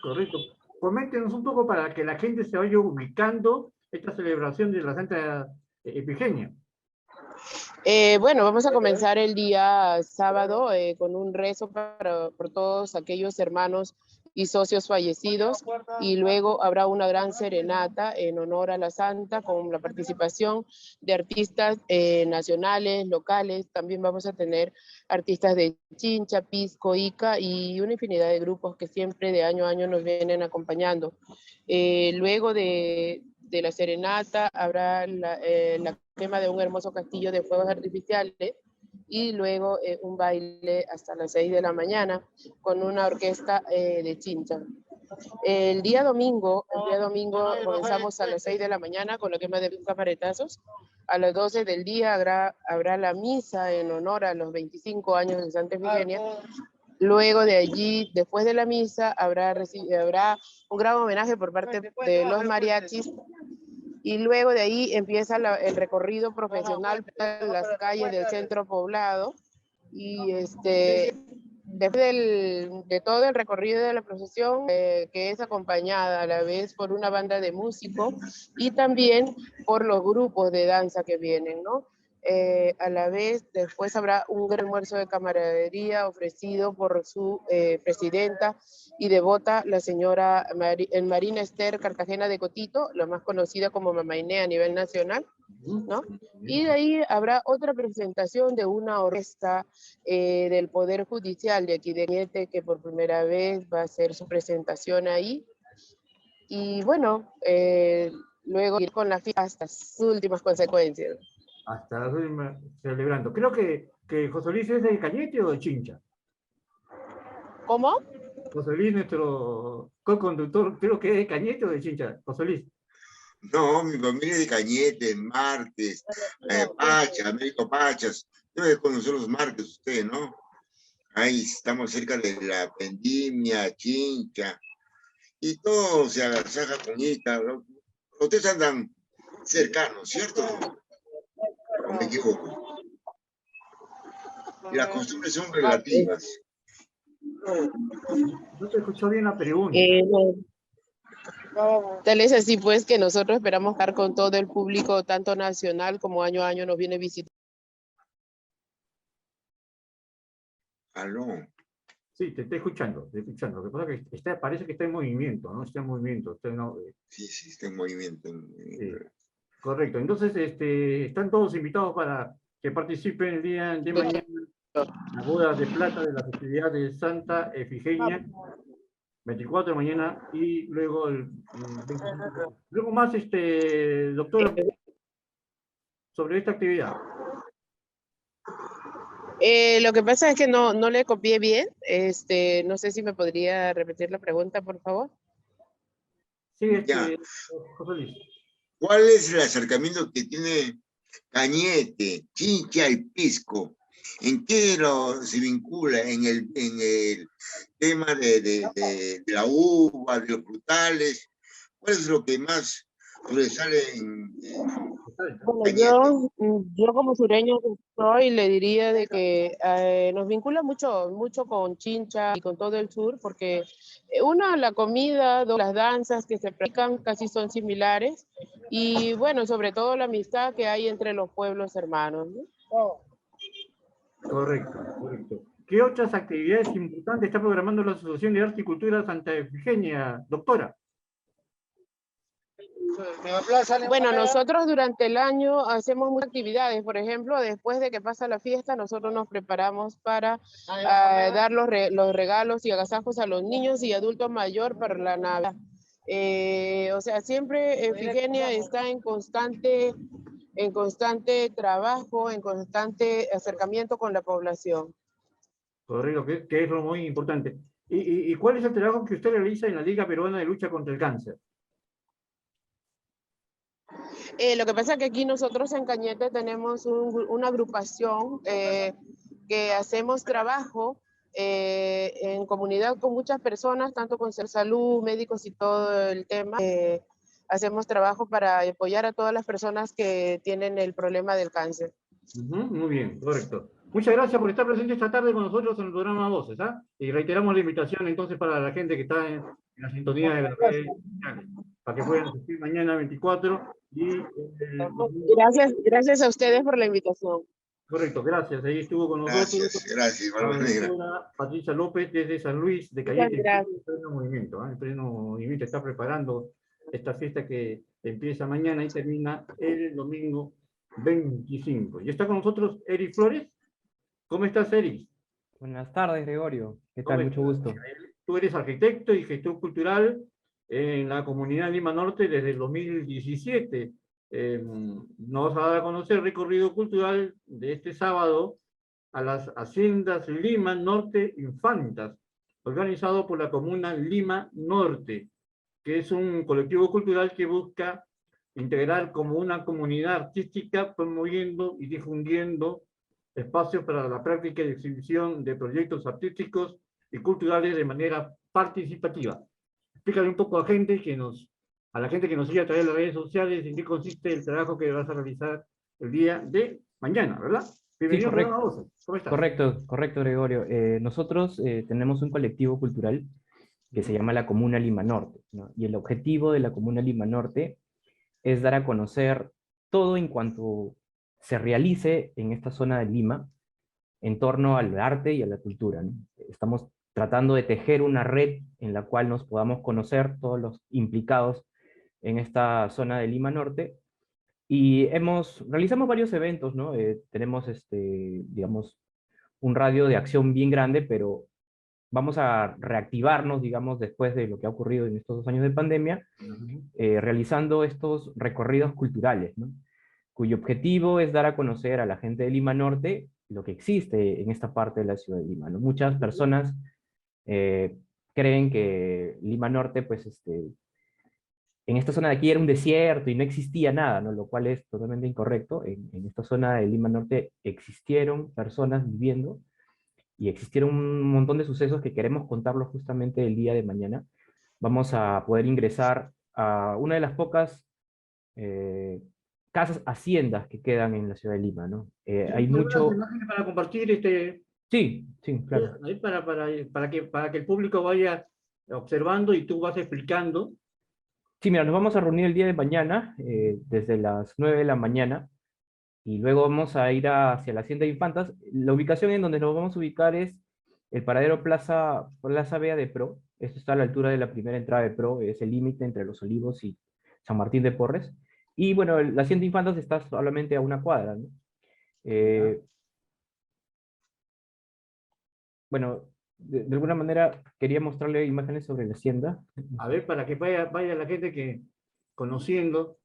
Correcto. Coméntenos un poco para que la gente se vaya ubicando esta celebración de la Santa Efigenia. Bueno, vamos a comenzar el día sábado con un rezo por todos aquellos hermanos y socios fallecidos y luego habrá una gran serenata en honor a la Santa con la participación de artistas nacionales, locales. También vamos a tener artistas de Chincha, Pisco, Ica y una infinidad de grupos que siempre de año a año nos vienen acompañando. Luego de la serenata habrá la quema de un hermoso castillo de fuegos artificiales y luego un baile hasta las 6 de la mañana con una orquesta de Chincha. El día domingo comenzamos a las 6 de la mañana con la quema de caparetazos. A las 12 del día habrá la misa en honor a los 25 años de Santa Efigenia. Luego de allí, después de la misa, habrá un gran homenaje por parte de los mariachis y luego de ahí empieza el recorrido profesional por las calles del centro poblado y después de todo el recorrido de la procesión, que es acompañada a la vez por una banda de músicos y también por los grupos de danza que vienen, ¿no? A la vez, después habrá un gran almuerzo de camaradería ofrecido por su presidenta y devota, la señora Marina Esther Cartagena de Cotito, la más conocida como Mama Inés a nivel nacional, ¿no? Y de ahí habrá otra presentación de una orquesta del Poder Judicial de aquí de Cañete, que por primera vez va a hacer su presentación ahí. Y bueno, luego ir con la fiesta hasta sus últimas consecuencias. Hasta las últimas, celebrando. Creo que José Luis es de Cañete o de Chincha. ¿Cómo? José Luis, nuestro co-conductor, creo que es de Cañete o de Chincha. José Luis. No, mi familia es de Cañete, Martes, Pachas, Américo Pachas. Debe conocer los Martes usted, ¿no? Ahí estamos cerca de la Vendimia, Chincha. Y todo se agasaja con Ita. Ustedes andan cercanos, ¿cierto? ¿O me equivoco? Y las costumbres son relativas. No te escuchó bien la pregunta. Tal es así pues que nosotros esperamos estar con todo el público, tanto nacional como año a año nos viene visitando. Aló. Sí, te estoy escuchando, te estoy escuchando. Lo que pasa es que parece que está en movimiento, ¿no? Está en movimiento. Sí, está en movimiento. Sí, correcto. Entonces, están todos invitados para que participen el día de mañana en la boda de plata de la festividad de Santa Efigenia, 24 de mañana, y luego el 25. Luego más, doctor, sobre esta actividad. Lo que pasa es que no le copié bien. No sé si me podría repetir la pregunta, por favor. Sí, Ya. José Luis. ¿Cuál es el acercamiento que tiene Cañete, Chincha y Pisco? ¿En qué se vincula? ¿En el tema de la uva, de los frutales? ¿Cuál es lo que más sobresale en Bueno, Cañete? yo como sureño que soy, le diría de que nos vincula mucho con Chincha y con todo el sur, porque una, la comida, dos, las danzas que se practican casi son similares, y bueno, sobre todo la amistad que hay entre los pueblos hermanos, ¿no? Correcto, correcto. ¿Qué otras actividades importantes está programando la Asociación de Arte y Cultura Santa Efigenia, doctora? Bueno, nosotros durante el año hacemos muchas actividades. Por ejemplo, después de que pasa la fiesta, nosotros nos preparamos para dar los regalos y agasajos a los niños y adultos mayores para la Navidad. O sea, siempre Efigenia está en constante trabajo, en constante acercamiento con la población. Correcto, que es lo muy importante. ¿Y cuál es el trabajo que usted realiza en la Liga Peruana de Lucha contra el Cáncer? Lo que pasa es que aquí nosotros en Cañete tenemos una agrupación que hacemos trabajo en comunidad con muchas personas, tanto con salud, médicos y todo el tema. Hacemos trabajo para apoyar a todas las personas que tienen el problema del cáncer. Muy bien, correcto. Muchas gracias por estar presente esta tarde con nosotros en el programa Voces, ¿ah? Y reiteramos la invitación entonces para la gente que está en la sintonía de las redes sociales, para que puedan asistir mañana 24 y... Gracias a ustedes por la invitación. Correcto, gracias. Ahí estuvo con nosotros Gracias, la doctora Patricia López desde San Luis de Cañete. En pleno movimiento, en pleno movimiento, está preparando esta fiesta que empieza mañana y termina el domingo 25. Y está con nosotros Eri Flores. ¿Cómo estás, Eri? Buenas tardes, Gregorio. ¿Qué tal? Mucho gusto. Tú eres arquitecto y gestor cultural en la comunidad Lima Norte desde el 2017. Nos va a dar a conocer el recorrido cultural de este sábado a las Haciendas Lima Norte Infantas, organizado por la comuna Lima Norte, que es un colectivo cultural que busca integrar como una comunidad artística, promoviendo y difundiendo espacios para la práctica y exhibición de proyectos artísticos y culturales de manera participativa. Explícale un poco a la gente que nos sigue a través de las redes sociales en qué consiste el trabajo que vas a realizar el día de mañana, ¿verdad? Bienvenido Sí, correcto. a Voces. ¿Cómo estás? Correcto, Gregorio. Nosotros tenemos un colectivo cultural que se llama la Comuna Lima Norte, ¿no? Y el objetivo de la Comuna Lima Norte es dar a conocer todo en cuanto se realice en esta zona de Lima en torno al arte y a la cultura, ¿no? Estamos tratando de tejer una red en la cual nos podamos conocer todos los implicados en esta zona de Lima Norte, y realizamos varios eventos, ¿no? Tenemos, digamos, un radio de acción bien grande, pero vamos a reactivarnos, digamos, después de lo que ha ocurrido en estos 2 años de pandemia, realizando estos recorridos culturales, ¿no? Cuyo objetivo es dar a conocer a la gente de Lima Norte lo que existe en esta parte de la ciudad de Lima, ¿no? Muchas personas eh, creen que Lima Norte, pues, en esta zona de aquí era un desierto y no existía nada, ¿no? Lo cual es totalmente incorrecto. En esta zona de Lima Norte existieron personas viviendo y existieron un montón de sucesos que queremos contarlos justamente el día de mañana. Vamos a poder ingresar a una de las pocas eh, casas, haciendas que quedan en la ciudad de Lima, ¿no? Hay ¿Tienes algunas mucho... imágenes para compartir, Sí, sí, claro. ahí para que el público vaya observando y tú vas explicando? Sí, mira, nos vamos a reunir el día de mañana, desde las 9 de la mañana, y luego vamos a ir hacia la Hacienda de Infantas. La ubicación en donde nos vamos a ubicar es el paradero Plaza Vea de Pro. Esto está a la altura de la primera entrada de Pro, es el límite entre Los Olivos y San Martín de Porres. Y bueno, la Hacienda de Infantas está solamente a una cuadra, ¿no? Ya. Bueno, de alguna manera quería mostrarle imágenes sobre la hacienda. A ver, para que vaya la gente que conociendo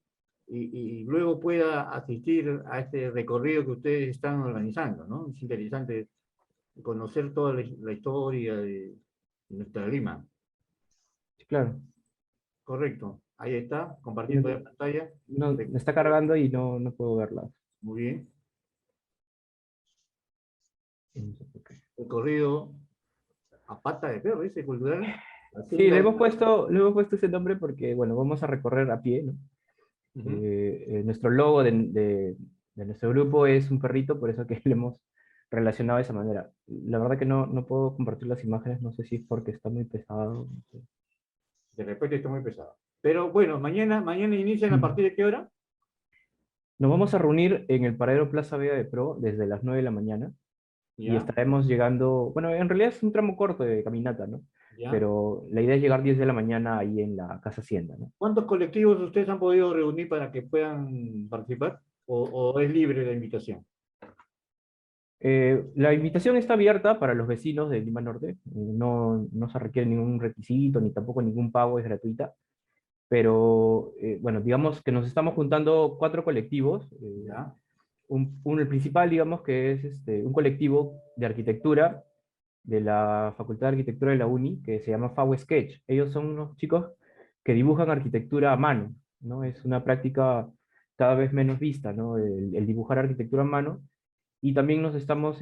y luego pueda asistir a este recorrido que ustedes están organizando, ¿no? Es interesante conocer toda la historia de nuestra Lima. Sí, claro. Correcto. Ahí está, No, compartiendo la pantalla. me está cargando y no puedo verla. Muy bien. No sé por qué. Recorrido a pata de perro, ese cultural. Sí, le hemos puesto ese nombre porque, bueno, vamos a recorrer a pie, ¿no? Ujú. Nuestro logo de nuestro grupo es un perrito, por eso que le hemos relacionado de esa manera. La verdad que no puedo compartir las imágenes, no sé si es porque está muy pesado. No sé. De repente está muy pesado. Pero bueno, mañana inician a partir de qué hora? Nos vamos a reunir en el paradero Plaza Vega de Pro desde las 9 de la mañana y Ya, estaremos llegando, bueno, en realidad es un tramo corto de caminata, ¿no? ya. Pero la idea es llegar 10 de la mañana ahí en la Casa Hacienda, ¿no? ¿Cuántos colectivos ustedes han podido reunir para que puedan participar? ¿O es libre la invitación? La invitación está abierta para los vecinos de Lima Norte, no se requiere ningún requisito, ni tampoco ningún pago, es gratuita, pero bueno, digamos que nos estamos juntando 4 colectivos, Ya. el principal, digamos, que es un colectivo de arquitectura de la Facultad de Arquitectura de la UNI, que se llama FAO Sketch. Ellos son unos chicos que dibujan arquitectura a mano, ¿no? Es una práctica cada vez menos vista, ¿no? El dibujar arquitectura a mano. Y también estamos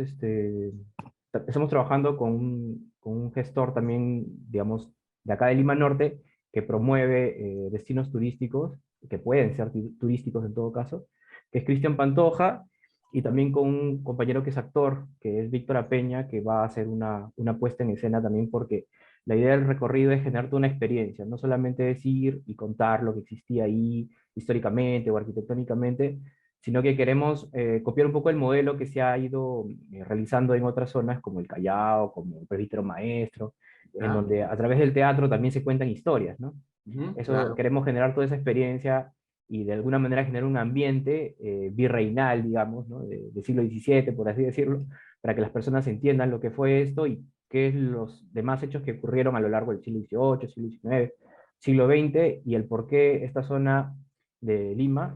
trabajando con un gestor también, digamos, de acá de Lima Norte, que promueve destinos turísticos, que pueden ser turísticos en todo caso, que es Cristian Pantoja, y también con un compañero que es actor, que es Víctor Apeña, que va a hacer una puesta en escena también, porque la idea del recorrido es generarte una experiencia, no solamente es ir y contar lo que existía ahí históricamente o arquitectónicamente, sino que queremos copiar un poco el modelo que se ha ido realizando en otras zonas, como el Callao, como el Presbítero Maestro, en Ya. donde a través del teatro también se cuentan historias, ¿no? Ujú, Eso claro. queremos generar toda esa experiencia y de alguna manera generar un ambiente virreinal, digamos, ¿no? De siglo XVII, por así decirlo, para que las personas entiendan lo que fue esto y qué es los demás hechos que ocurrieron a lo largo del siglo XVIII, siglo XIX, siglo XX, y el por qué esta zona de Lima,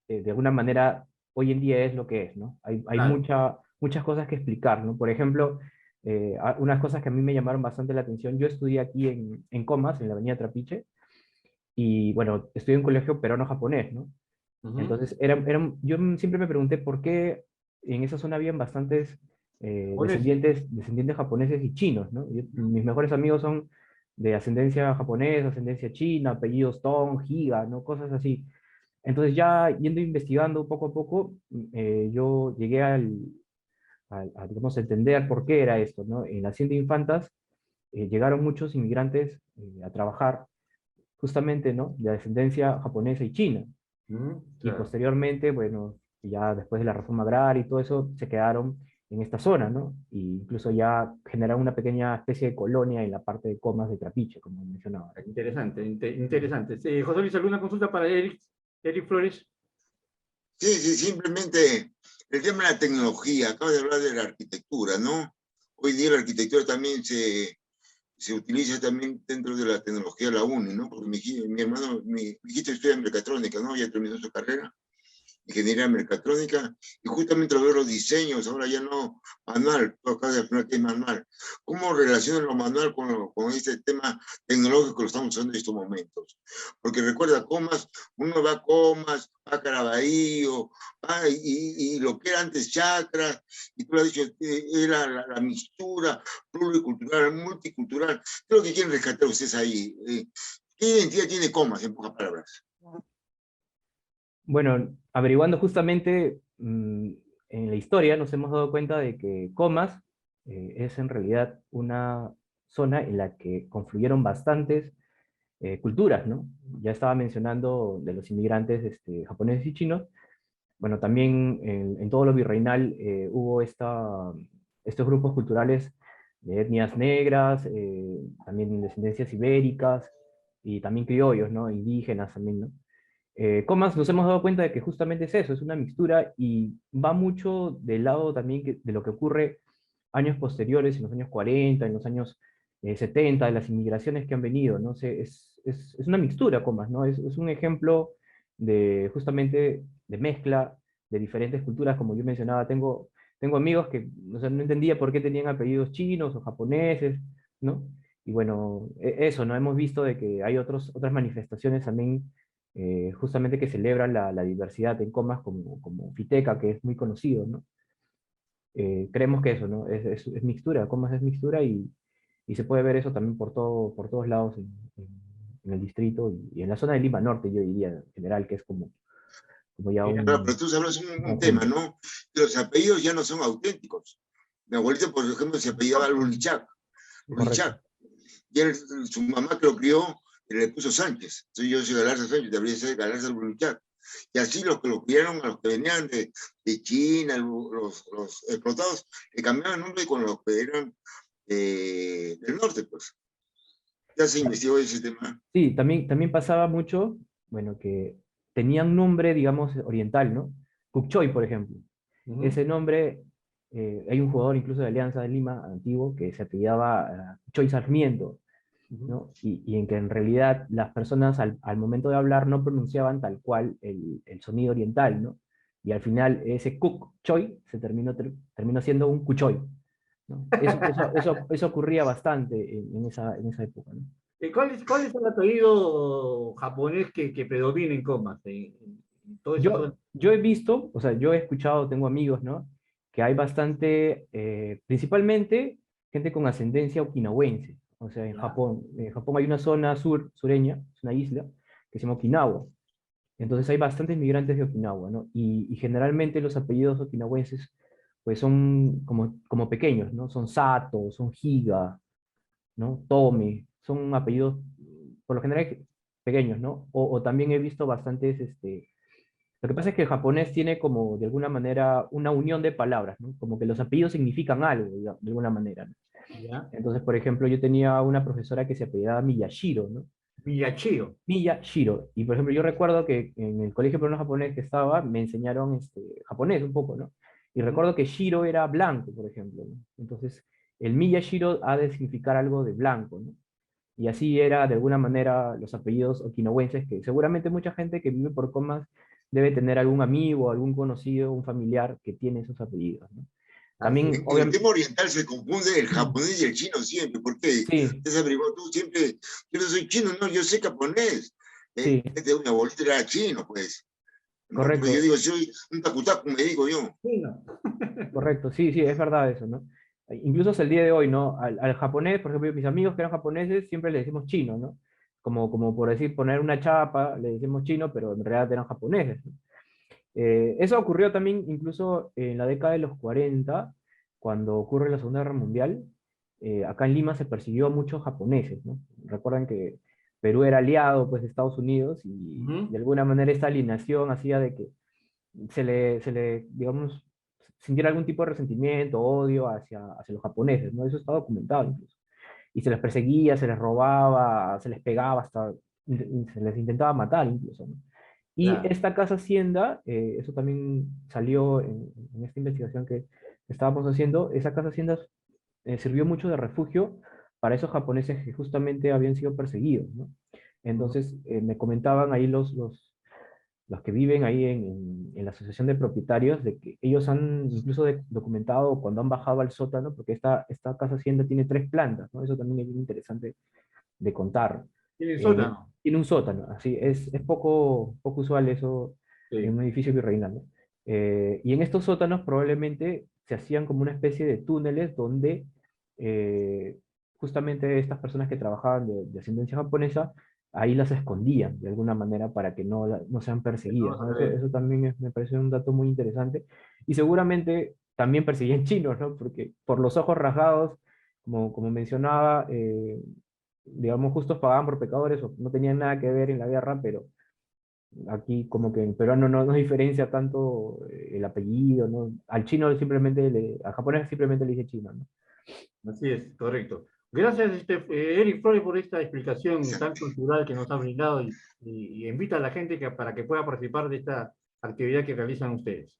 de alguna manera, hoy en día es lo que es, ¿no? Hay Claro. muchas cosas que explicar, ¿no? Por ejemplo, unas cosas que a mí me llamaron bastante la atención, yo estudié aquí en Comas, en la avenida Trapiche, y bueno, estudié en un colegio peruano-japonés, ¿no? Ujú. Entonces, yo siempre me pregunté por qué en esa zona habían bastantes Por eso. descendientes japoneses y chinos, ¿no? Mis mejores amigos son de ascendencia japonesa, ascendencia china, apellidos Tong, Higa, ¿no? Cosas así. Entonces ya yendo investigando poco a poco, yo llegué a, digamos, entender por qué era esto, ¿no? En la Hacienda Infantas llegaron muchos inmigrantes a trabajar justamente, ¿no? De ascendencia japonesa y china. Ujú, Y claro. posteriormente, bueno, y ya después de la reforma agraria y todo eso, se quedaron en esta zona, ¿no? E incluso ya generaron una pequeña especie de colonia en la parte de Comas de Trapiche, como mencionaba. Interesante, interesante. Sí, José Luis, ¿alguna consulta para Eric? Eric Flores. Sí, sí, simplemente el tema de la tecnología, acabas de hablar de la arquitectura, ¿no? Hoy día la arquitectura también se utiliza también dentro de la tecnología de la UNI, ¿no? Porque mi hermano, mi hijito estudia en mecatrónica, ¿no? Ya terminó su carrera, ingeniería mecatrónica, y justamente lo veo los diseños, ahora ya no manual, todo acá de afirmar que es manual. ¿Cómo relaciona lo manual con este tema tecnológico que lo estamos usando en estos momentos? Porque recuerda, Comas, uno va a Comas, va a Caraballo, va y lo que era antes chacras, y tú lo has dicho, era la mixtura pluricultural, multicultural. ¿Qué es lo que quieren rescatar ustedes ahí? ¿Qué identidad tiene Comas, en pocas palabras? Bueno, averiguando justamente en la historia, nos hemos dado cuenta de que Comas es en realidad una zona en la que confluyeron bastantes culturas, ¿no? Ya estaba mencionando de los inmigrantes japoneses y chinos. Bueno, también en todo lo virreinal hubo estos grupos culturales de etnias negras, también descendencias ibéricas, y también criollos, ¿no? Indígenas también, ¿no? Comas nos hemos dado cuenta de que justamente es eso, es una mixtura y va mucho del lado también de lo que ocurre años posteriores, en los años 40, en los años 70, de las inmigraciones que han venido, ¿no? Es una mixtura, Comas, ¿no? Es un ejemplo de justamente de mezcla de diferentes culturas, como yo mencionaba, tengo amigos que o sea, no entendía por qué tenían apellidos chinos o japoneses, ¿no? Y bueno, eso, ¿no? Hemos visto de que hay otras manifestaciones también justamente que celebran la diversidad en Comas, como Fiteca, que es muy conocido, ¿no? Creemos que eso, ¿no? Es mixtura, Comas es mixtura y se puede ver eso también por todos lados en el distrito y en la zona de Lima Norte, yo diría, en general, que es como ya Claro, pero tú hablas un un tema, conjunto. ¿no? Que los apellidos ya no son auténticos. Mi abuelita, por ejemplo, se apellidaba Lulichak, Correcto. Lulichak, y su mamá que lo crió le puso Sánchez. Entonces yo soy Galarza Sánchez, debería ser Galarza Lulichak. Y así los que lo criaron, a los que venían de China, los explotados, le cambiaban el nombre con los que eran del norte, pues. Ya se investigó ese tema. Sí, también pasaba mucho, bueno, que tenían nombre, digamos, oriental, ¿no? Cukchoy, por ejemplo. Ese nombre, hay un jugador incluso de Alianza de Lima, antiguo, que se apellidaba Choy Sarmiento, ¿no? Y en que en realidad las personas al momento de hablar no pronunciaban tal cual el sonido oriental, ¿no? Y al final ese Kuk Choy terminó siendo un Kuchoy, ¿no? Eso ocurría bastante en esa época, ¿no? ¿Cuál es el apellido japonés que predomina en Comas? En toda esa zona. Yo he visto, o sea, yo he escuchado, tengo amigos, ¿no? Que hay bastante, principalmente gente con ascendencia okinawense. O sea, Ya. En Japón hay una zona sureña, es una isla, que se llama Okinawa. Entonces hay bastantes migrantes de Okinawa, ¿no? Y generalmente los apellidos okinawenses, pues son como pequeños, ¿no? Son Sato, son Higa, ¿no? Tome, son apellidos, por lo general, pequeños, ¿no? O también he visto bastantes, lo que pasa es que el japonés tiene como, de alguna manera, una unión de palabras, ¿no? Como que los apellidos significan algo, de alguna manera, ¿no? Ya. Entonces, por ejemplo, yo tenía una profesora que se apellidaba Miyashiro, ¿no? Miyachiro. Miyashiro. Y, por ejemplo, yo recuerdo que en el colegio peruano japonés que estaba, me enseñaron japonés un poco, ¿no? Y recuerdo que Shiro era blanco, por ejemplo, ¿no? Entonces, el Miyashiro ha de significar algo de blanco, ¿no? Y así era, de alguna manera, los apellidos okinawenses, que seguramente mucha gente que vive por Comas debe tener algún amigo, algún conocido, un familiar que tiene esos apellidos, ¿no? Así También, es. En el obviamente, tema oriental se confunde el japonés y el chino siempre. ¿Por qué? sí, Te has averiguado tú siempre. Yo no soy chino, no, yo sé japonés. sí, Mi abuelito era chino, pues. ¿No? Porque yo correcto, digo, soy un takutaku, me digo yo. Sí, no. correcto, sí, sí, es verdad eso, ¿no? Incluso hasta el día de hoy, ¿no? Al japonés, por ejemplo, mis amigos que eran japoneses, siempre le decimos chino, ¿no? Como por decir, poner una chapa, le decimos chino, pero en realidad eran japoneses, ¿no? Eso ocurrió también incluso en la década de los 40, cuando ocurre la Segunda Guerra Mundial. Acá en Lima se persiguió a muchos japoneses, ¿no? Recuerdan que Perú era aliado, pues, de Estados Unidos, y Ujú. de alguna manera esta alienación hacía de que digamos, sintiera algún tipo de resentimiento, odio hacia los japoneses, ¿no? Eso está documentado incluso. Y se les perseguía, se les robaba, se les pegaba, hasta se les intentaba matar incluso, ¿no? Y Claro. esta casa hacienda, eso también salió en esta investigación que estábamos haciendo, esa casa hacienda sirvió mucho de refugio para esos japoneses que justamente habían sido perseguidos, ¿no? Ujú. Entonces, me comentaban ahí los que viven ahí en la asociación de propietarios, de que ellos han incluso documentado cuando han bajado al sótano, porque esta casa hacienda tiene 3 plantas, ¿no? Eso también es bien interesante de contar. Tiene Eh, sótano. Tiene un sótano, así, es poco usual eso en Sí. un edificio virreinal, ¿no? Y en estos sótanos probablemente se hacían como una especie de túneles donde eh, justamente estas personas que trabajaban de ascendencia japonesa, ahí las escondían de alguna manera para que no sean perseguidas, Vamos ¿no? a ver. Eso también me parece un dato muy interesante. Y seguramente también perseguían chinos, ¿no? Porque por los ojos rasgados, como mencionaba, digamos, justos pagaban por pecadores, o no tenían nada que ver en la guerra, pero aquí como que en peruano no diferencia tanto el apellido, ¿no? Al chino simplemente, al japonés simplemente le dice chino, ¿no? Así es, correcto. Gracias, Eric Freud, por esta explicación tan Exacto. cultural que nos ha brindado y invita a la gente para que pueda participar de esta actividad que realizan ustedes.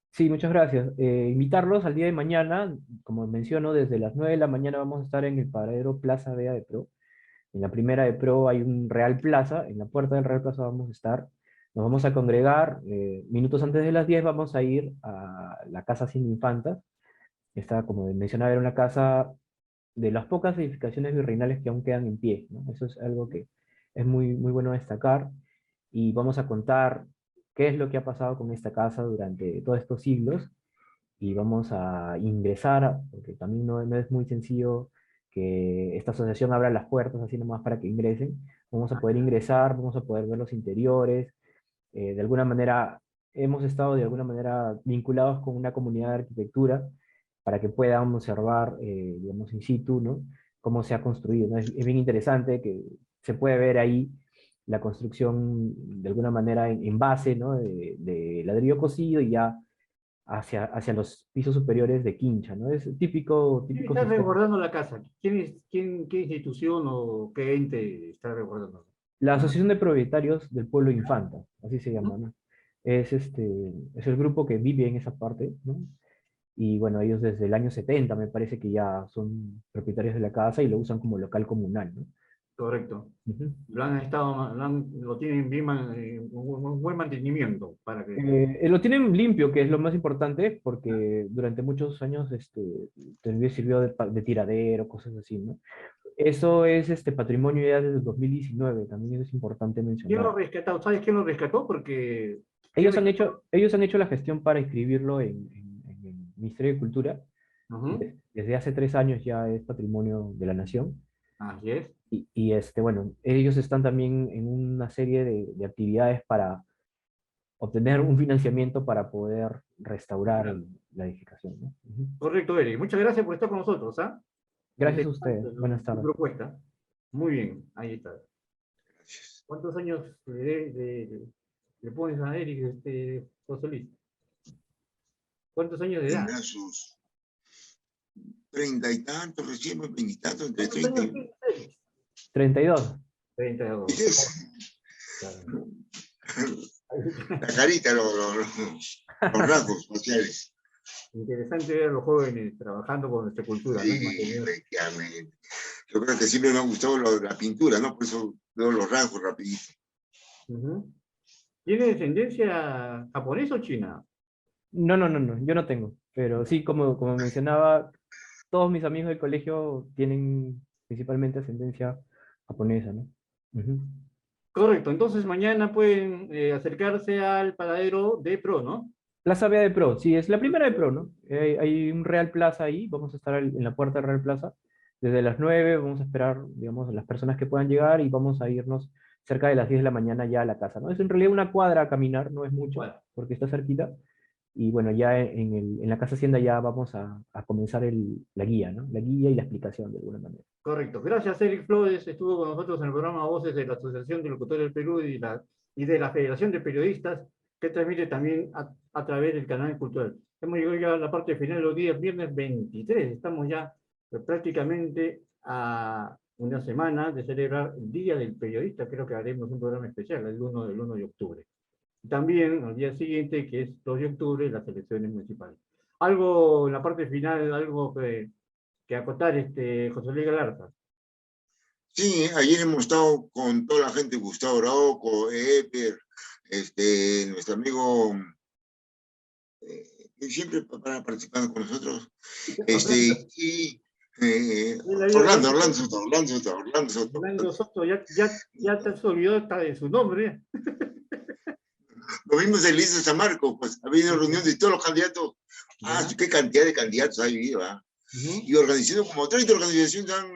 Sí, muchas gracias. Invitarlos al día de mañana, como menciono, desde las 9 de la mañana vamos a estar en el paradero Plaza Vea de Pro. En la primera de Pro hay un Real Plaza, en la puerta del Real Plaza vamos a estar. Nos vamos a congregar, minutos antes de las 10 vamos a ir a la Casa Sin Infantas. Esta, como mencionaba, era una casa de las pocas edificaciones virreinales que aún quedan en pie, ¿no? Eso es algo que es muy bueno destacar, y vamos a contar qué es lo que ha pasado con esta casa durante todos estos siglos, y vamos a ingresar, porque también no es muy sencillo que esta asociación abra las puertas así nomás para que ingresen. Vamos a poder ingresar, vamos a poder ver los interiores, de alguna manera hemos estado de alguna manera vinculados con una comunidad de arquitectura para que puedan observar, digamos, in situ, ¿no? Cómo se ha construido, ¿no? Es bien interesante que se puede ver ahí la construcción de alguna manera en base, ¿no? De ladrillo cocido y ya hacia los pisos superiores de quincha, ¿no? Es ¿Quién típico está sistema. resguardando la casa? ¿Qué institución o qué ente está resguardando La la Asociación de Propietarios del Pueblo Infanta, así se llama, ¿Mm? ¿no? Es el grupo que vive en esa parte, ¿no? Y bueno, ellos desde el año 70 me parece que ya son propietarios de la casa y lo usan como local comunal, ¿no? Correcto. Ujú. Lo tienen bien, un buen mantenimiento para que... Lo tienen limpio, que es lo más importante, porque durante muchos años también sirvió de tiradero, cosas así, ¿no? Eso es patrimonio ya desde el 2019, también es importante ¿Quién lo mencionar. rescató? ¿Sabes quién lo rescató? Porque... ¿Quién Ellos han rescató? hecho, ellos han hecho la gestión para inscribirlo en el Ministerio de Cultura. Ujú. Desde hace 3 años ya es patrimonio de la nación. Así es. Bueno, ellos están también en una serie de actividades para obtener un financiamiento para poder restaurar Claro. la edificación, ¿no? Ujú. Correcto, Eric. Muchas gracias por estar con nosotros, ¿ah? Gracias a Interesante ustedes. Buenas tu tardes. propuesta. Muy bien, ahí está. Gracias. ¿Cuántos años le pones a Eric, José Luis? ¿Cuántos años de edad? Tendrá sus 30 y tantos, recién, 20 y tantos, entre ¿Cuántos 30 años y... tiene Eric? 32. 32. Claro. La carita, los rasgos faciales. Interesante ver a los jóvenes trabajando con nuestra cultura, ¿no? Y Sí, mantener. efectivamente. Yo creo que siempre me ha gustado la pintura, ¿no? Por eso veo los rasgos rapidito. Ujú. ¿Tiene descendencia japonesa o china? No, yo no tengo. Pero sí, como mencionaba, todos mis amigos del colegio tienen principalmente ascendencia japonesa, ¿no? Ujú. Correcto, entonces mañana pueden acercarse al paradero de Pro, ¿no? Plaza Vea de Pro, sí, es la primera de Pro, ¿no? Hay un Real Plaza ahí, vamos a estar en la puerta del Real Plaza desde las 9, vamos a esperar, digamos, a las personas que puedan llegar y vamos a irnos cerca de las 10 de la mañana ya a la casa, ¿no? Es en realidad una cuadra a caminar, no es mucho, Bueno, porque está cerquita, y bueno, ya en la Casa Hacienda ya vamos a comenzar la guía, ¿no? La guía y la explicación de alguna manera. correcto. Gracias, Eric Flores. Estuvo con nosotros en el programa Voces de la Asociación de Locutores del Perú y de la Federación de Periodistas que transmite también a través del canal cultural. Hemos llegado ya a la parte final de los días, viernes 23, estamos ya prácticamente a una semana de celebrar el Día del Periodista. Creo que haremos un programa especial el 1 de octubre. También al día siguiente, que es 2 de octubre, las elecciones municipales. Algo en la parte final, algo que acotar, José Luis Galarza. Sí, ayer hemos estado con toda la gente, Gustavo Arauco, Eper, nuestro amigo, que siempre para participando con nosotros, y Orlando Soto. Orlando Soto, ya te has olvidado hasta de su nombre. Lo vimos en Lisa San Marcos, pues ha habido reuniones de todos los candidatos. Qué cantidad de candidatos ha habido, y organizando como 30 organizaciones dan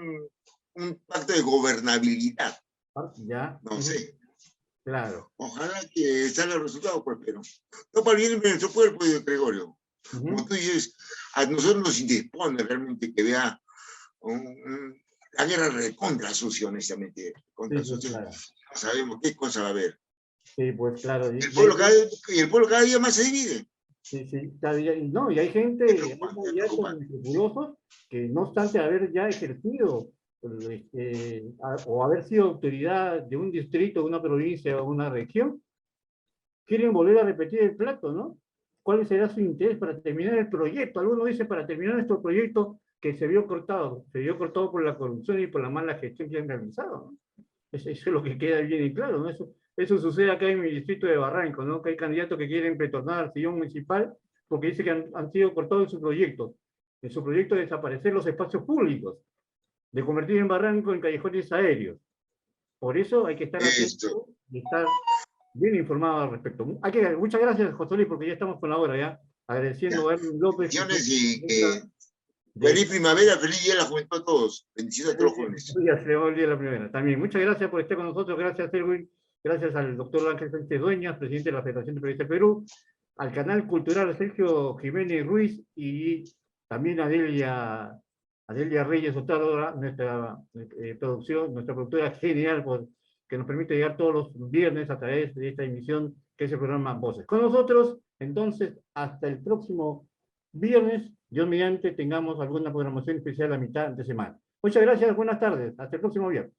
un pacto de gobernabilidad. Ya. No sé. Claro. Ojalá que salga el resultado, pues, pero no para el bien de nuestro pueblo, Gregorio. Como tú dices, a nosotros nos indispone realmente que vea la guerra contra sucia, honestamente. Contra sucia. Claro. No sabemos qué cosa va a haber. Sí, pues claro. El pueblo cada día más se divide. Sí, cada día, no, y hay gente, hay candidatos escrupulosos que no obstante haber ya ejercido o haber sido autoridad de un distrito, de una provincia o una región, quieren volver a repetir el plato, ¿no? ¿Cuál será su interés para terminar el proyecto? Algunos dicen para terminar nuestro proyecto que se vio cortado por la corrupción y por la mala gestión que han realizado, ¿no? Eso es lo que queda bien y claro, ¿no? Eso sucede acá en mi distrito de Barranco, ¿no? Que hay candidatos que quieren retornar al sillón municipal porque dicen que han sido cortados en su proyecto de desaparecer los espacios públicos, de convertir en Barranco en callejones aéreos. Por eso hay que estar atento y estar bien informado al respecto. Muchas gracias, José Luis, porque ya estamos con la hora, ¿ya? Agradeciendo a Erwin López. Y feliz primavera, feliz día de la juventud a todos. Bendiciones a todos los jóvenes. El día de la primavera. También, muchas gracias por estar con nosotros. Gracias, Erwin. Gracias al doctor Ángel Sánchez Dueñas, presidente de la Federación de Periodistas del Perú, al canal cultural Sergio Jiménez Ruiz y también a Delia Reyes Otadora, nuestra productora genial, que nos permite llegar todos los viernes a través de esta emisión que es el programa Voces. Con nosotros, entonces, hasta el próximo viernes, Dios mediante, tengamos alguna programación especial a mitad de semana. Muchas gracias, buenas tardes, hasta el próximo viernes.